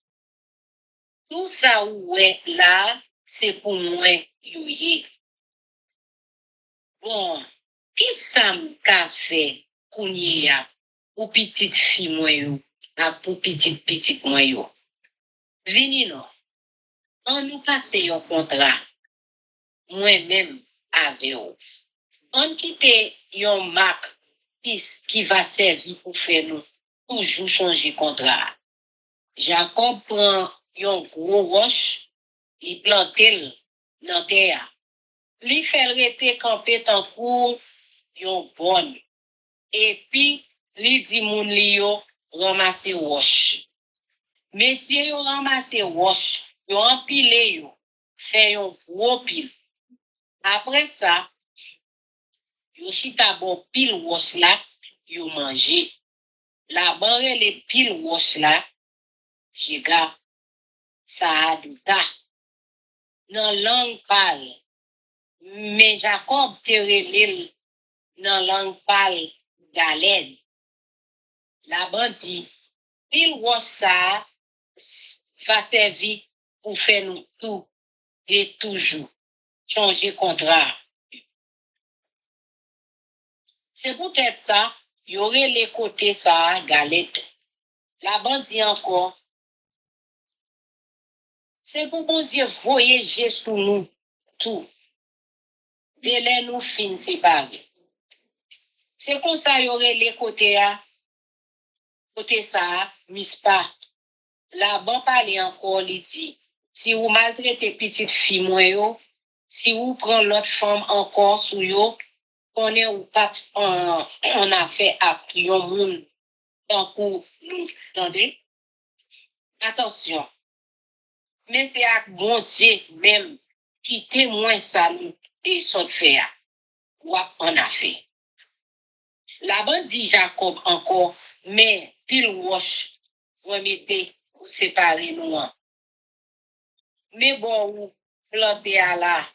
Tout ça ouais là, c'est pour moi yo yi. Bon, qui ça m'a fait kounye ya ou petite fille moi yo, ak pour petite moi yo. Vini non. On nous passe un contrat. Moi-même avec vous. On quitte yon marque qui va servir pour faire nous toujours changer contrat. Jacob prend yon gros roche, il plante dans terre. Li fait rete camper en cours yon bonne. Et puis li di moun li yo ramasser roche. Messieurs yo ramasser roche, yo empile yo, fait yon gros pile. Après ça, yo chita bon pile roche là, yo manger. La barre les pile roche là, jiga, ça a douta. Dans langue pâle. Mais Jacob te relève dans langue pâle galène. La bandit, pile roche ça, va servir pour faire nous tout de toujours. Changer contrat. C'est peut-être ça, il y aurait les côtés ça, galette. La bande dit encore, c'est pour bon Dieu voyager sous nous, tout. Délai nous fin séparés. C'est comme ça y aurait les côtés ça, Mispa. Là-bas parler encore, il dit, si vous maltraitez petite fille moi yo, si vous prenez l'autre femme encore sous yo, qu'on est ou pas en affaire à yon moun. Donc, vous entendez? Attention. Mais c'est à bon Dieu même qui témoigne ça nous et ça fait ou en affaire. Là-bas dit Jacob encore, mais pile roche, remettez ou séparer nous. Mais bon, ou planter à la,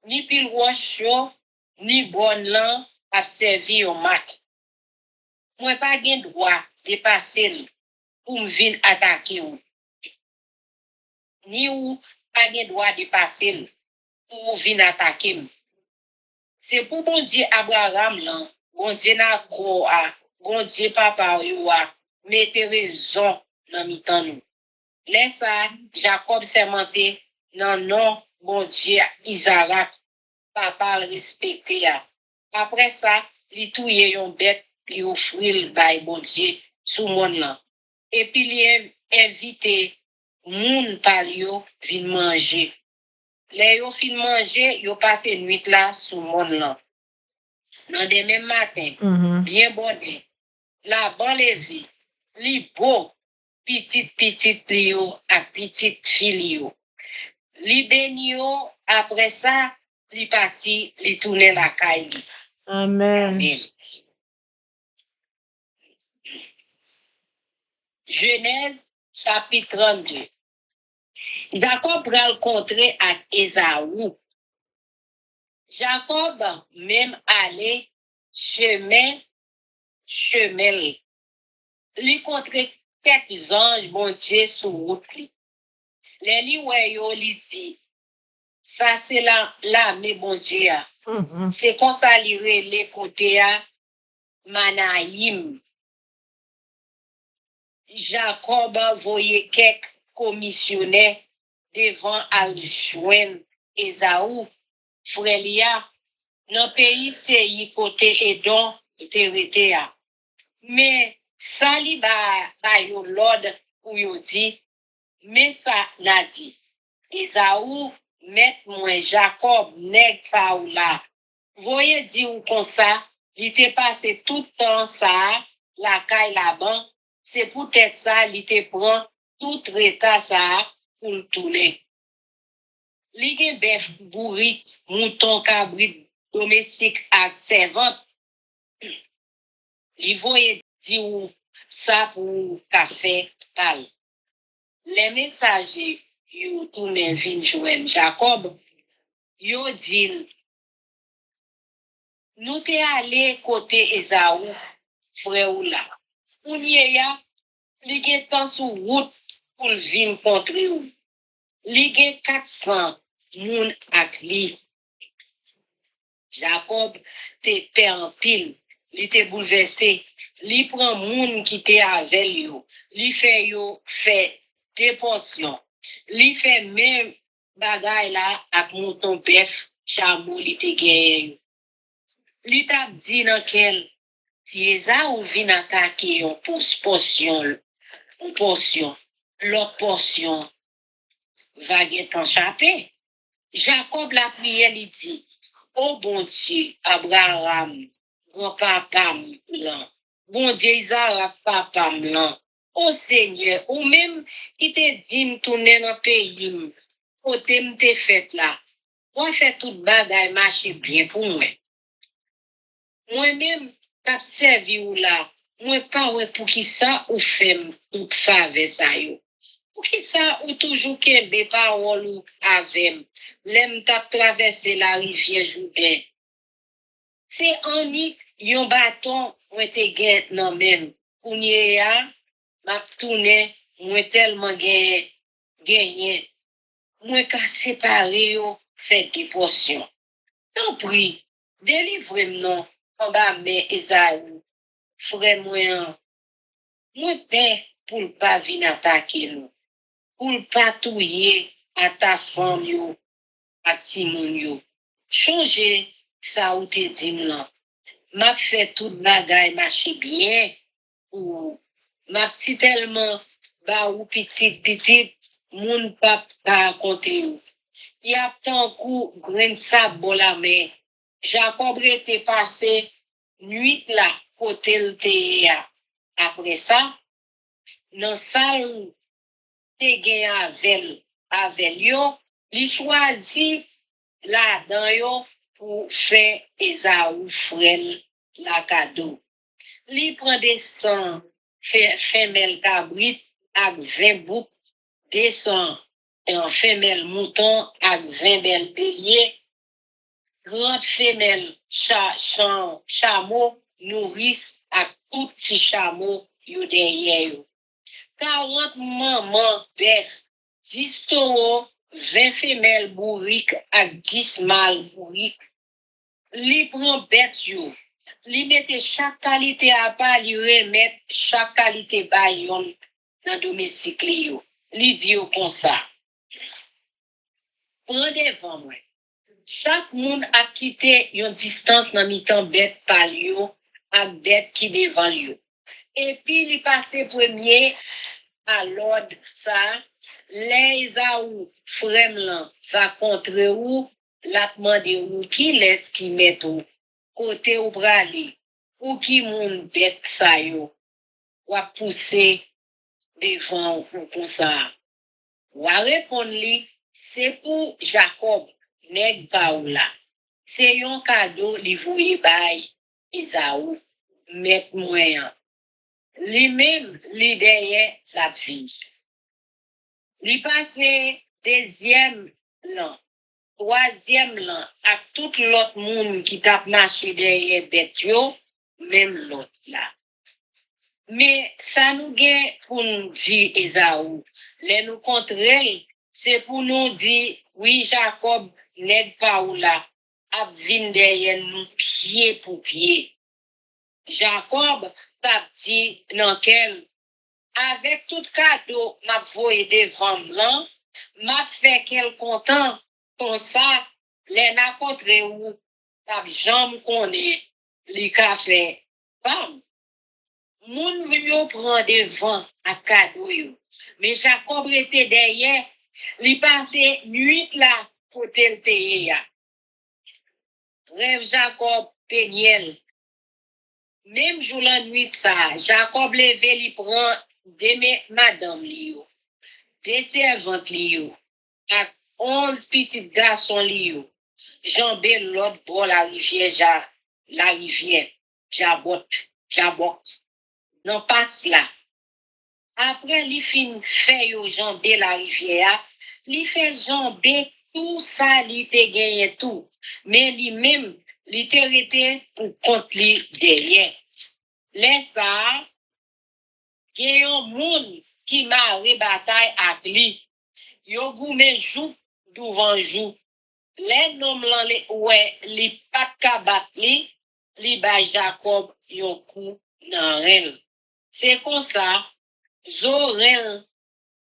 ni pile roche yo, ni bonne lan, a servi au mat. Moi pas gen droit de passer pour me venir attaquer ou. Ni ou pas gen droit de passer pour venir attaquer. C'est pour bon Dieu Abraham là, bon Dieu Nako a, bon Dieu papa yo a, mettez raison dans mi-temps nous. Laisse ça, Jacob sermenté, non, bon Dieu Isaac, papa le respecté. Après ça, li touye yon bête, li offrir le bail bon Dieu sous monde là. Et puis li invité moun par yo vin manger. Les yo fin manger, yo passe nuit là sous monde là. Dans des mêmes matins, bien bonné. La bon levé, li beau, petite li yo ak petite fille yo. Li béni yo, après ça, li parti, li tourne la caille. Amen. Amen. Genèse chapitre 32. Jacob pral rencontrer avec Esaou. Jacob même allé chemin. Li rencontrer quelques anges bon Dieu sur route li. Les li wè yo li dit, ça c'est là mais bon Dieu. C'est comme ça li relè côté Manaïm. Jacob voyait quelques commissionnaires devant al joindre Esaou, frère Lia, dans le pays c'est côté Edom, terité. Mais ça li ba yo l'ordre ou yo dit, mais ça n'a dit. Esaou, met moi Jacob, nèg pa ou là. Voyez dit ou comme ça, il était passé tout le temps ça, la caille là-bas, c'est peut-être ça, il te prend tout rétat ça pour le tourner. Li gen bœuf bourri, mouton cabrit domestique ak servante. Il voyait dit ou ça pour café pal. Les messagers yo tourne vin joindre Jacob, yo dit nous te allé côté Esaou, frère ou là. Ou ya, li gen tan sou route pour vin contre ou. Li gen 400 moun ak li. Jacob te pe en pile, li te bouleversé. Li prend moun qui te avec yo. Li fait deux portions. Li fait même bagay la ak mouton bœuf, chameau li te gen. Li t'a dit dans quel si Esaou vin attaquer yon portion, l'autre portion va gen t'enchaper. Jacob la prière li dit, oh bon Dieu, Abraham, grand-papa blanc, bon Dieu Isaac, papa blanc, oh Seigneur, ou même qui te dit m'tourner dans pays, côté m'te fait là, moi fait tout bagay marcher bien pour moi. Moi-même, t'as servi ou là, moi pas ouais pour qui ça ou fait ou faveur ça yo. Pour qui ça ou toujours kembe parole ou avec l'aime t'a traverser la rivière Jourdain. C'est en yon bâton ou te gen nan même. Pour nye ya, m'a tourné, moi tellement gagné. Moi ka séparer yo fait des portions. Tant prie, délivre-moi en bas mais Esaou, frère moi paix pour pas venir attaquer nous, pour pas touyer à ta femme yo, à Timon yo. Changer ça ou te dit là. m'a fait toute bagaille marcher bien ou m'a si tellement ba ou petit moun pa raconter ou. Y a tant coup grain sable bon la main. Jacob était passé nuit là côté le ya. Après ça, dans salle te gen avec yo, li choisi la dans yo pour faire Esaou frère la cadeau. Li prend des sang femelle cabrit avec 20 bouc, des sang en femelle mouton avec 20 belles béliers, grande femelle chameau nourrice avec tout petit chameau yo derrière yo. 40 mamans bœuf, 10 taureaux, 20 femelles bourriques avec 10 mâles bourriques. Li prend bête yo. Li mette chaque qualité à part, li remet chaque qualité bayon dans domestique li yo. Li dit yo comme ça. Prends devant moi. Chaque monde a quitté une distance dans mi-temps bête par yo avec bête qui devant yo. Et puis li passe premier à l'ordre ça, les Esaou frère là va contre ou la demande ou qui laisse qui met ou côté ou brali ou qui moun bête ça yo ou a pousser devant ou comme ça ou a répondre li c'est pour Jacob nèg pa ou là c'est un cadeau li voye bay Esaou met moyen lui-même li derrière la fille. Li passe deuxième l'an, troisième l'an, à tout l'autre monde qui t'a marché derrière bête yo, même l'autre là. Mais ça nous gagne pour nous dire Esaou, les nous contre c'est pour nous dire, oui Jacob n'est pas ou là, a vin derrière nous pied pour pied. Jacob t'a dit dans quel avec tout cadeau m'a voyé devant blanc m'a fait quel content comme ça les n'a contre ou t'a jambe connaît li ka fait bam moun vient prendre devant à cadeau yo mais Jacob était derrière li passé nuit là côté le ya rêve Jacob Peniel. Même jour la nuit ça, Jacob levé li prend des madame li yo, des servantes li yo, ak 11 petits garçons li yo. Jambé l'autre bord la rivière Jabot. Non passe là. Après li fin fait yo jambé la rivière, li fait jambé tout ça li te gagné tout, mais li même li te rete pour contre li derrière. Les ça, gen yon moun qui m'a bataille ak li. Yo goume jou devant jou. Les nom lan li ouais li pat ka bat li ba Jacob yon coup nan rel. C'est comme ça, Zorel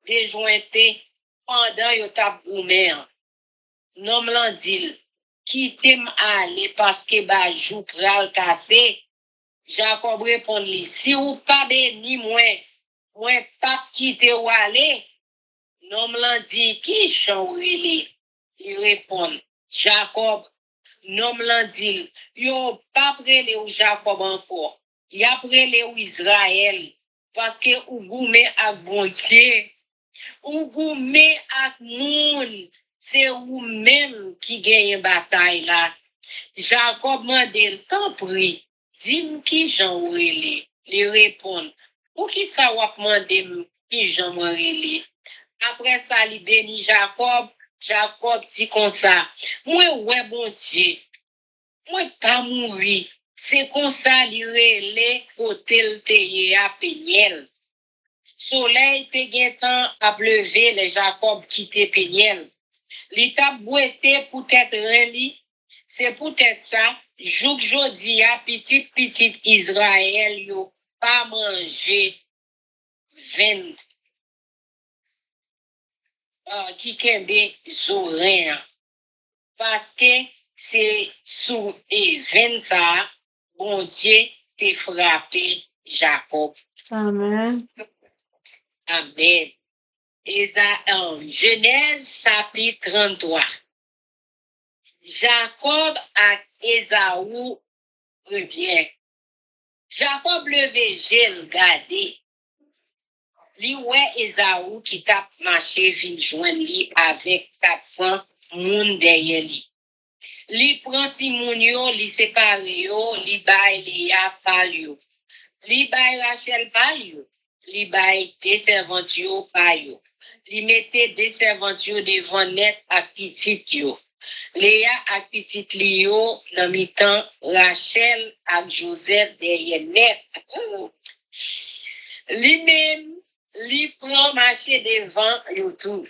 déjointé pendant yo tap goume. Nom lan dil qui t'aime aller parce que ba jou pral cassé. Jacob répond li, si ou pas béni moi pas quitter ou aller. Nom lan dit qui chanri li. Il répond, Jacob, nom lan dit, yo pas prele ou Jacob encore. Ya prele ou Israël parce que ou goume ak bon Dieu. Ou goume ak moun. C'est ou même qui gagne bataille là. Jacob m'a dit, t'en prie, dis-moi qui j'en relé. Il répond, ou qui ça wap mande qui j'en relé. Après ça, il bénit Jacob. Jacob dit comme ça, moi ouais bon Dieu, moi pas mourir. C'est comme ça, il relé côté le teye à Peniel. Soleil te gen temps à lever, les Jacob quitte Peniel. L'étape boité peut-être reli, c'est peut-être ça, jouk jodi a petit Israël yo pas manger 20 qui kembe zorin parce que c'est sous et 20 ça bon Dieu t'a frappé Jacob. Amen. Amen. Genèse chapitre 33. Jacob a Esaou revient. Jacob levé gel gardé. Li ouais Esaou qui t'a marché vin joindre li avec 400 moun derrière li. Li prend ti moun yo, li sépare yo, li bay li a pal yo. Li bay Rachel pal yo. Li bay des servantes yo pal yo. Li mette des servantes yo devant net ak pitit yo. Léa ak pitit li yo nan mitan Rachel ak Joseph derrière net. Li même li prend marché devant yo tout.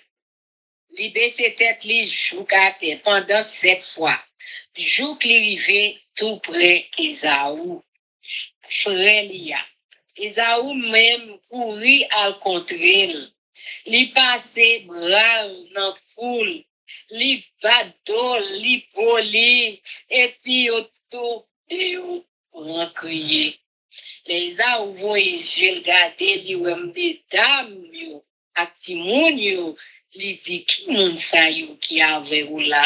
Li baisse tête li joukate pendant 7 fois. Jouk li rive tout près Esaou. Frère Lia. Esaou même couri al kontrel. Li passe bral nan koul. Li badol, li poli. Et puis yo tout yo pran kriye. Les Esaou voye jel gade li wem de dam yo. Ak ti moun yo. Li di ki moun sa yo ki ave ou la.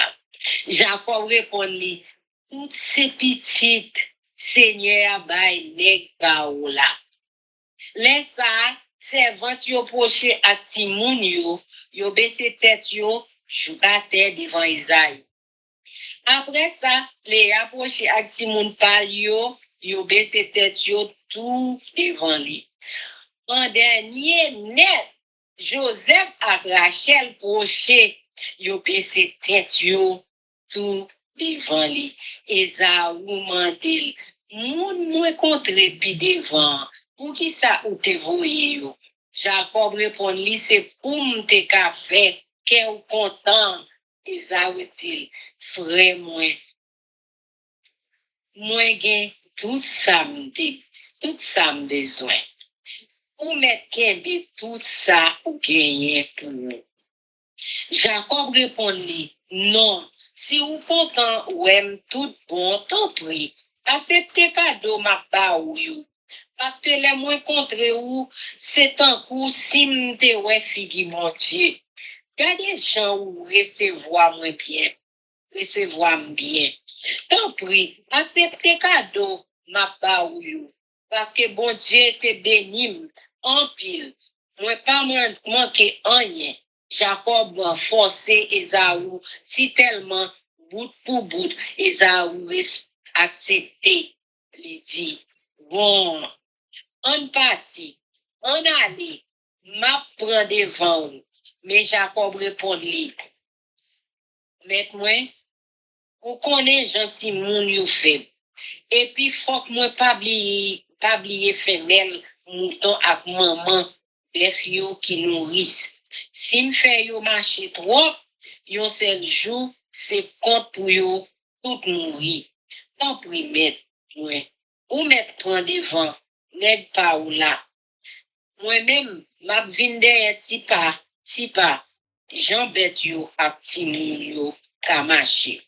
Jacob répond li, tout ces petites Seigneur bay nèg ba ou la. Laisse ça, servant yo proche ak ti moun yo baissé tête yo, jougate devant Isaïe. Après ça, les approche ak ti moun pal yo baissé tête yo tout devant li. En dernier net, Joseph ak Rachel proche yo baissé tête yo tout devant li. Esaou mandil, moun mwen kontre pi devant, pour qui ça ou te voye yo? Jacob répond li, c'est pour m'te ka fait, que ou content. Esaou dit, frère mwen gen tout ça m besoin. Ou mettre kembe tout ça ou gagner pour nous. Jacob répond li, non, si ou content ou aime tout bon, tant pis, acceptez cadeau ma ba ou yo. Parce que les moins contre ou, c'est un coup si m'te ouais figi mon Dieu. Gardez gens ou recevoir moins bien. Recevoir bien. Tant pis, acceptez cadeau ma ba ou yo. Parce que bon Dieu te béni en pile. Moi pas manquer rien. Jacob a forcé Esaou si tellement bout pour bout Esaou accepté. Il dit, bon, on parti, on allait, m'a prend devant. Mais Jacob répond lui, moi, ou connaît gentil moun yo fait. Et puis faut que moi pas oublier femelle mouton ak maman bœuf yo qui nourrissent. Si me fait yo marcher trop, yo seul jour, c'est compte pour yo tout mourir. Tant pis mettre, moi. Ou mettre prend devant, nèg pa ou là. Moi-même, m'a vinn derrière ti pa, Jean bête yo ak ti moun yo ka marcher.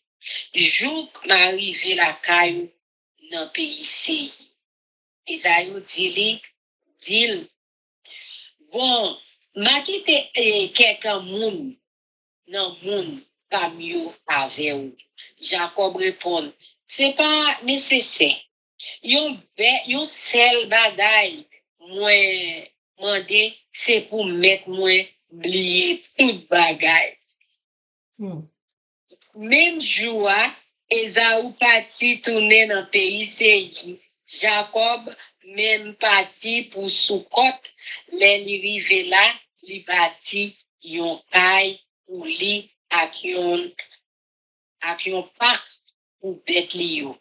Jouk m'arrivé la caillou dans pays ici. Isaïe dit, bon, m'a quitté quelqu'un moun, nan moun, pa mieux avec ou. Jacob répond, c'est pas nécessaire. Yon seul bagay, moi, mande, c'est pour mettre moi, oublier tout bagay. Même jour, Esaou parti tourner dans le pays Seyi. Jacob même parti pour Soukot. Les rive là, li bâti yon kay pour li ak yon pak pour bête li yo.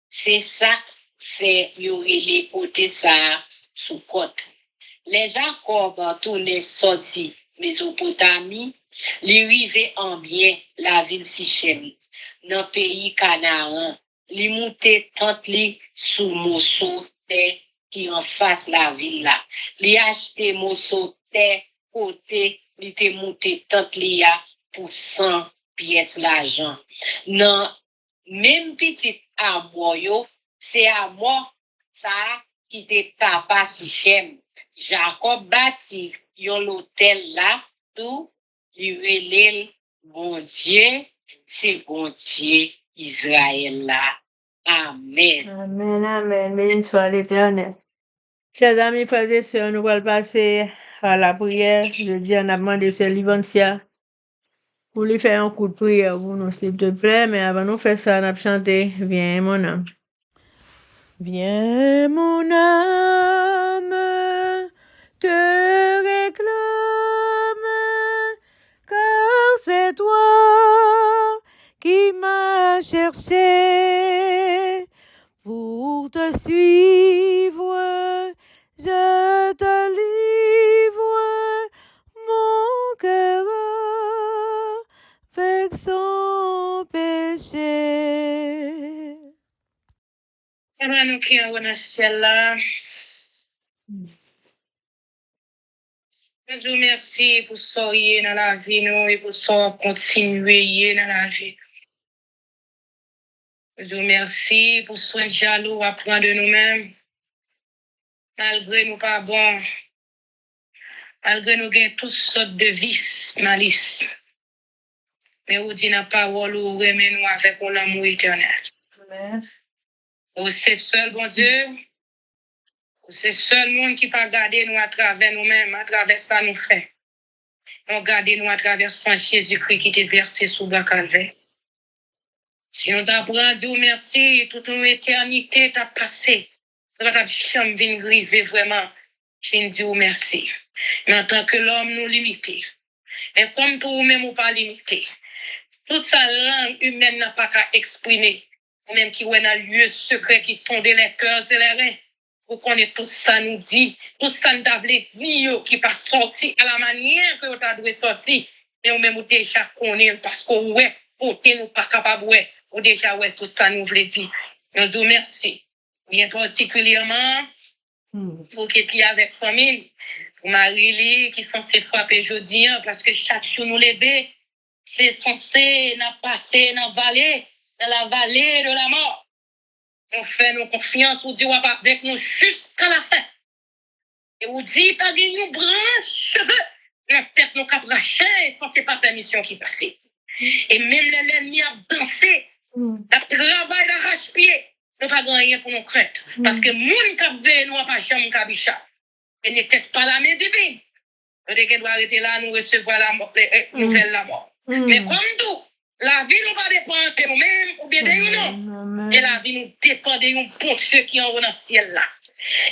C'est ça fait yon rele pote ça Soukot. Les Jacob tourné sorti Mésopotamie, li rive en bien la ville Sichem, dans le pays Canaan, li monte tante li sous morceau terre qui en face la ville là. Li achete morceau terre côté, li te monte tante li a pour 100 pièces l'argent. Nan même petit armoire yo, C'est à moi, ça, qui était papa Sichem. Jacob bâtit yon l'hôtel là, tout, il relève bon Dieu, c'est bon Dieu Israël là. Amen. Amen, amen. Béni soit l'Éternel. Chers amis, frères et sœurs, nous allons passer à la prière. Je dis, on a demandé ce Livancia pour lui faire un coup de prière pour nous, s'il te plaît. Mais avant de faire ça, on a chanté Viens, mon âme. Viens mon âme, te réclame, car c'est toi qui m'as cherché pour te suivre. Je te livre mon cœur avec son péché. Seigneur, nous qui sommes dans le ciel là, je vous remercie pour soyez dans la vie nous et pour ça continuer dans la vie. Je vous remercie pour soin jaloux à prendre de nous-mêmes, malgré nous pas bons, malgré nous gagnons toutes sortes de vices, malice. Mais vous dites dans la parole, vous remet nous avec l'amour éternel. Amen. Vous c'est seul, bon Dieu. C'est seul monde qui peut garder nous à travers nous-mêmes, à travers ça nous fait. On garde nous à travers sang Jésus-Christ qui était versé sous le calvaire. Si nous t'apprend Dieu merci, toute une éternité t'a passé. Ça va jamais venir griver vraiment. Je viens dire merci. Mais en tant que l'homme, nous limité. Et comme pour nous-mêmes, nous pas limité. Toute sa langue humaine n'a pas qu'à exprimer. Même qui est dans le lieu secret qui sont les cœurs et les reins. Vous connaissez tout ça nous dit, tout ça nous a dit, qui pas sorti à la manière que vous avez sorti. Mais vous même déjà connaissez parce que ouais, côté nous pas capable ouais, ou déjà ouais tout ça nous voulait dire. Nous disons merci. Bien particulièrement pour qui avec famille, pour Marie-Lie qui sont censés frapper jeudi parce que chaque jour nous lever, c'est censé n'a passer dans la vallée de la mort. On fait nos confiances, on dit on va avec nous jusqu'à la fin. Et on dit pas de nous branche cheveux, la tête nous capracher sans c'est pas permission qui passe. Et même l'ennemi a dansé, a travaillé d'arrache-pied, nous pas rien pour nous craindre. Parce que moun k'ap veille nous pas jamais kabicha. Et n'était pas la main divine. Nous devons arrêter là, nous recevoir la nouvelle la mort. Mais comme tout, la vie nous pas dépendre de nous-mêmes ou bien de nous. Et la vie nous dépend de nous pour ceux qui sont dans le ciel là.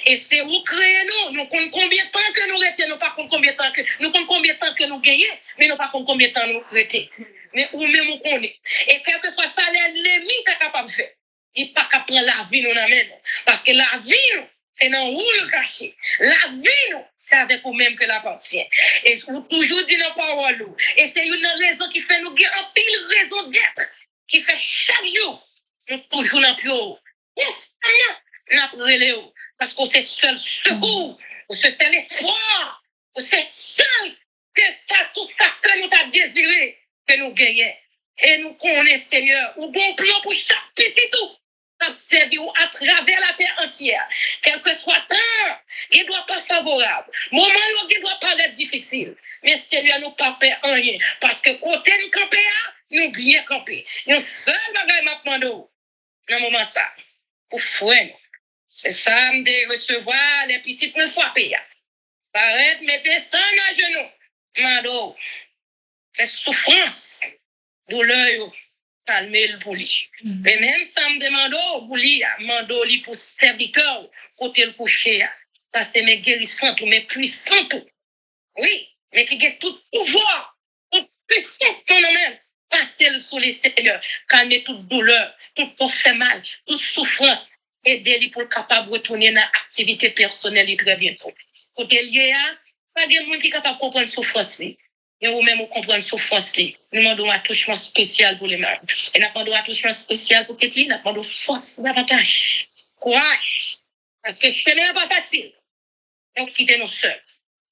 Et c'est où créer nous comptons combien de temps que nous retenons, nous pas combien de temps que nous comptons combien de temps que nous gagnons, mais nous pas combien de temps nous retenons. Mais ou même on connaît. Et quel que soit ça, l'ennemi est capable de faire. Il n'est pas capable de prendre la vie nous dans même. Parce que la vie nous, c'est dans où le cacher. La vie nous, c'est avec vous-même que l'appartient. Et vous toujours dit dans la parole. Et c'est une raison qui fait nous gagner un pile raison d'être. Qui fait chaque jour, nous toujours dans le plus haut. Yes, nous parce que c'est seul secours, c'est seul espoir, c'est seul que ça, tout ça que nous avons désiré, que nous gagnons. Et nous connaissons, Seigneur, ou bon plan pour chaque petit tout. Ça servi à travers la terre entière. Quel que soit temps, il ne doit pas favorable. Moment où il doit pas être difficile. Mais Seigneur, nous pas faire rien. Parce que côté nous camper, nous bien camper. Nous seul bagage maintenant dans le moment ça. Pour frère. C'est ça, de recevoir les petites me frapper. Paraître, me descendre à genoux. Mando. Les souffrances, douleur, calmer le bouli. Mais même ça me demande, bouli, mando li pour serviteur, côté le coucher. Parce que mes guérissants, mes puissants, oui, mais qui a tout pouvoir, toute puissance dans le même. Passer sous les seigneurs, calmer toute douleur, toute force mal, toute souffrance. Aider pour capable de retourner dans l'activité personnelle très bientôt. Côté lié, pas de monde qui est capable de comprendre souffrance. Et vous même vous comprenez souffrance. Nous demandons un attouchement spécial pour les mains. Et nous demandons un attouchement spécial pour Ketli. Nous demandons force davantage. Courage. Parce que ce n'est pas facile. Donc, quittez-nous seuls.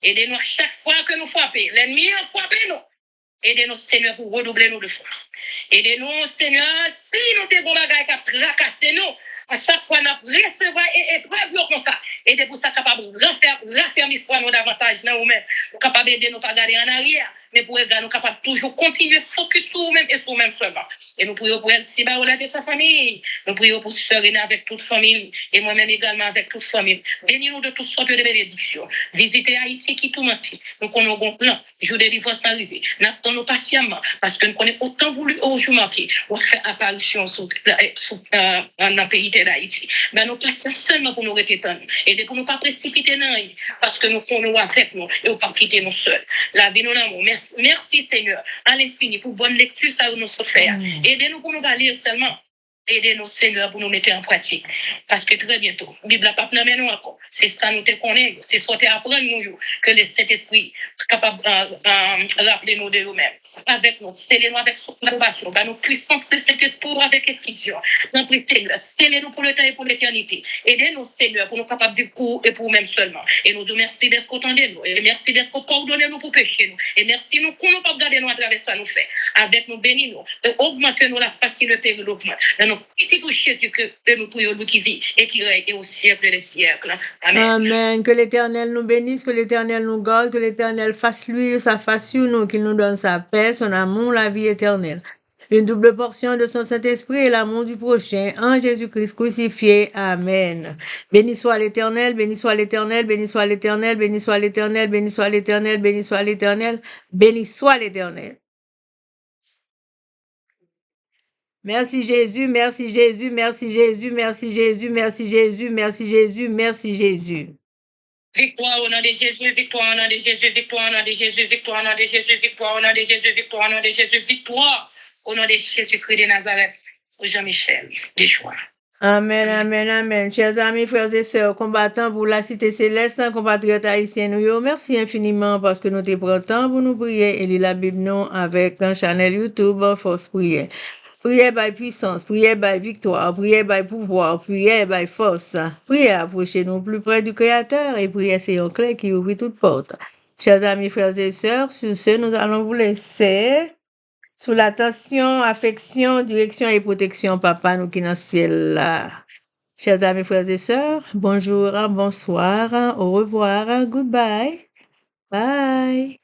Aidez-nous à chaque fois que nous frappons. L'ennemi a frappé nous. Aidez-nous, Seigneur, pour redoubler nos efforts. Aidez-nous, Seigneur, si nous avons des bagages qui tracassent nous, À chaque fois, nous recevons et épreuve comme ça. Et c'est pour ça capable de raffermir foi nous davantage dans nous-mêmes. Nous capable d'aider nous pas garder en arrière, mais pour aider nous capable toujours continuer focus sur nous-mêmes et sur nous-mêmes seulement. Et nous prions pour elle, Siba Olet et sa famille. Nous prions pour Sœur René avec toute famille et moi-même également avec toute famille. Bénis-nous de toutes sortes de bénédictions. Visitez Haïti qui tout mentit. Nous connaissons un plan. Jour de divorce arrivé. Nous attendons patiemment parce que nous connaissons autant voulu au jour manqué pour faire apparition dans le pays d'Haïti. Mais nous passons seulement pour nous rester et pour nous pas précipiter dans rien parce que nous connaissons avec nous et nous pas quitter nous seuls. La vie nous l'amour. Merci Seigneur à l'infini pour bonne lecture ça nous sommes faire. Aidez-nous pour nous lire seulement. Aidez-nous, Seigneur, pour nous mettre en pratique. Parce que très bientôt, la Bible n'a pas nommé nous encore. C'est ça nous te connaissons. C'est ça te apprendre nous que le Saint-Esprit est capable de rappeler nous de nous-mêmes. Avec nous, scellez-nous avec l'approbation, nous puissance que Saint-Esprit avec effusion. Nous prions, Seigneur, scellez-nous pour le temps et pour l'éternité. Aidez-nous, Seigneur, pour nous capables de vivre pour et pour nous-mêmes seulement. Et nous disons merci d'être entendez nous. Et merci d'être pardonnez nous pour pécher nous. Et merci nous pour nous pas garder nous à travers ça nous fait. Avec nous, bénis nous. Augmentez-nous la facile le péril augmente. Petit toucher que nous prions, nous qui vit et qui règne au siècle des siècles. Amen. Amen. Que l'Éternel nous bénisse, que l'Éternel nous garde, que l'Éternel fasse luire sa face sur nous, qu'il nous donne sa paix, son amour, la vie éternelle. Une double portion de son Saint-Esprit et l'amour du prochain en Jésus-Christ crucifié. Amen. Béni soit l'Éternel, béni soit l'Éternel, béni soit l'Éternel, béni soit l'Éternel, béni soit l'Éternel, béni soit l'Éternel, béni soit l'Éternel. Merci Jésus, merci Jésus, merci Jésus, merci Jésus, merci Jésus, merci Jésus, merci Jésus. Victoire au nom de Jésus, victoire au nom de Jésus, victoire au nom de Jésus, victoire au nom de Jésus, victoire au nom de Jésus, victoire au nom de Jésus, victoire au nom de Jésus-Christ de Nazareth. Jean-Michel, des choix. Amen, amen, amen. Chers amis, frères et sœurs, combattants pour la cité céleste, compatriotes haïtiens, nous merci infiniment parce que nous te prenons temps pour nous prier et lire la Bible non avec un channel YouTube Force Prière. Prière by puissance, prière by victoire, prière by pouvoir, prière by force. Prière approchez-nous plus près du Créateur et prière c'est une clé qui ouvre toute porte. Chers amis, frères et sœurs, sur ce, nous allons vous laisser sous l'attention, affection, direction et protection, Papa, nous qui dans le ciel là. Chers amis, frères et sœurs, bonjour, bonsoir, au revoir, goodbye, bye.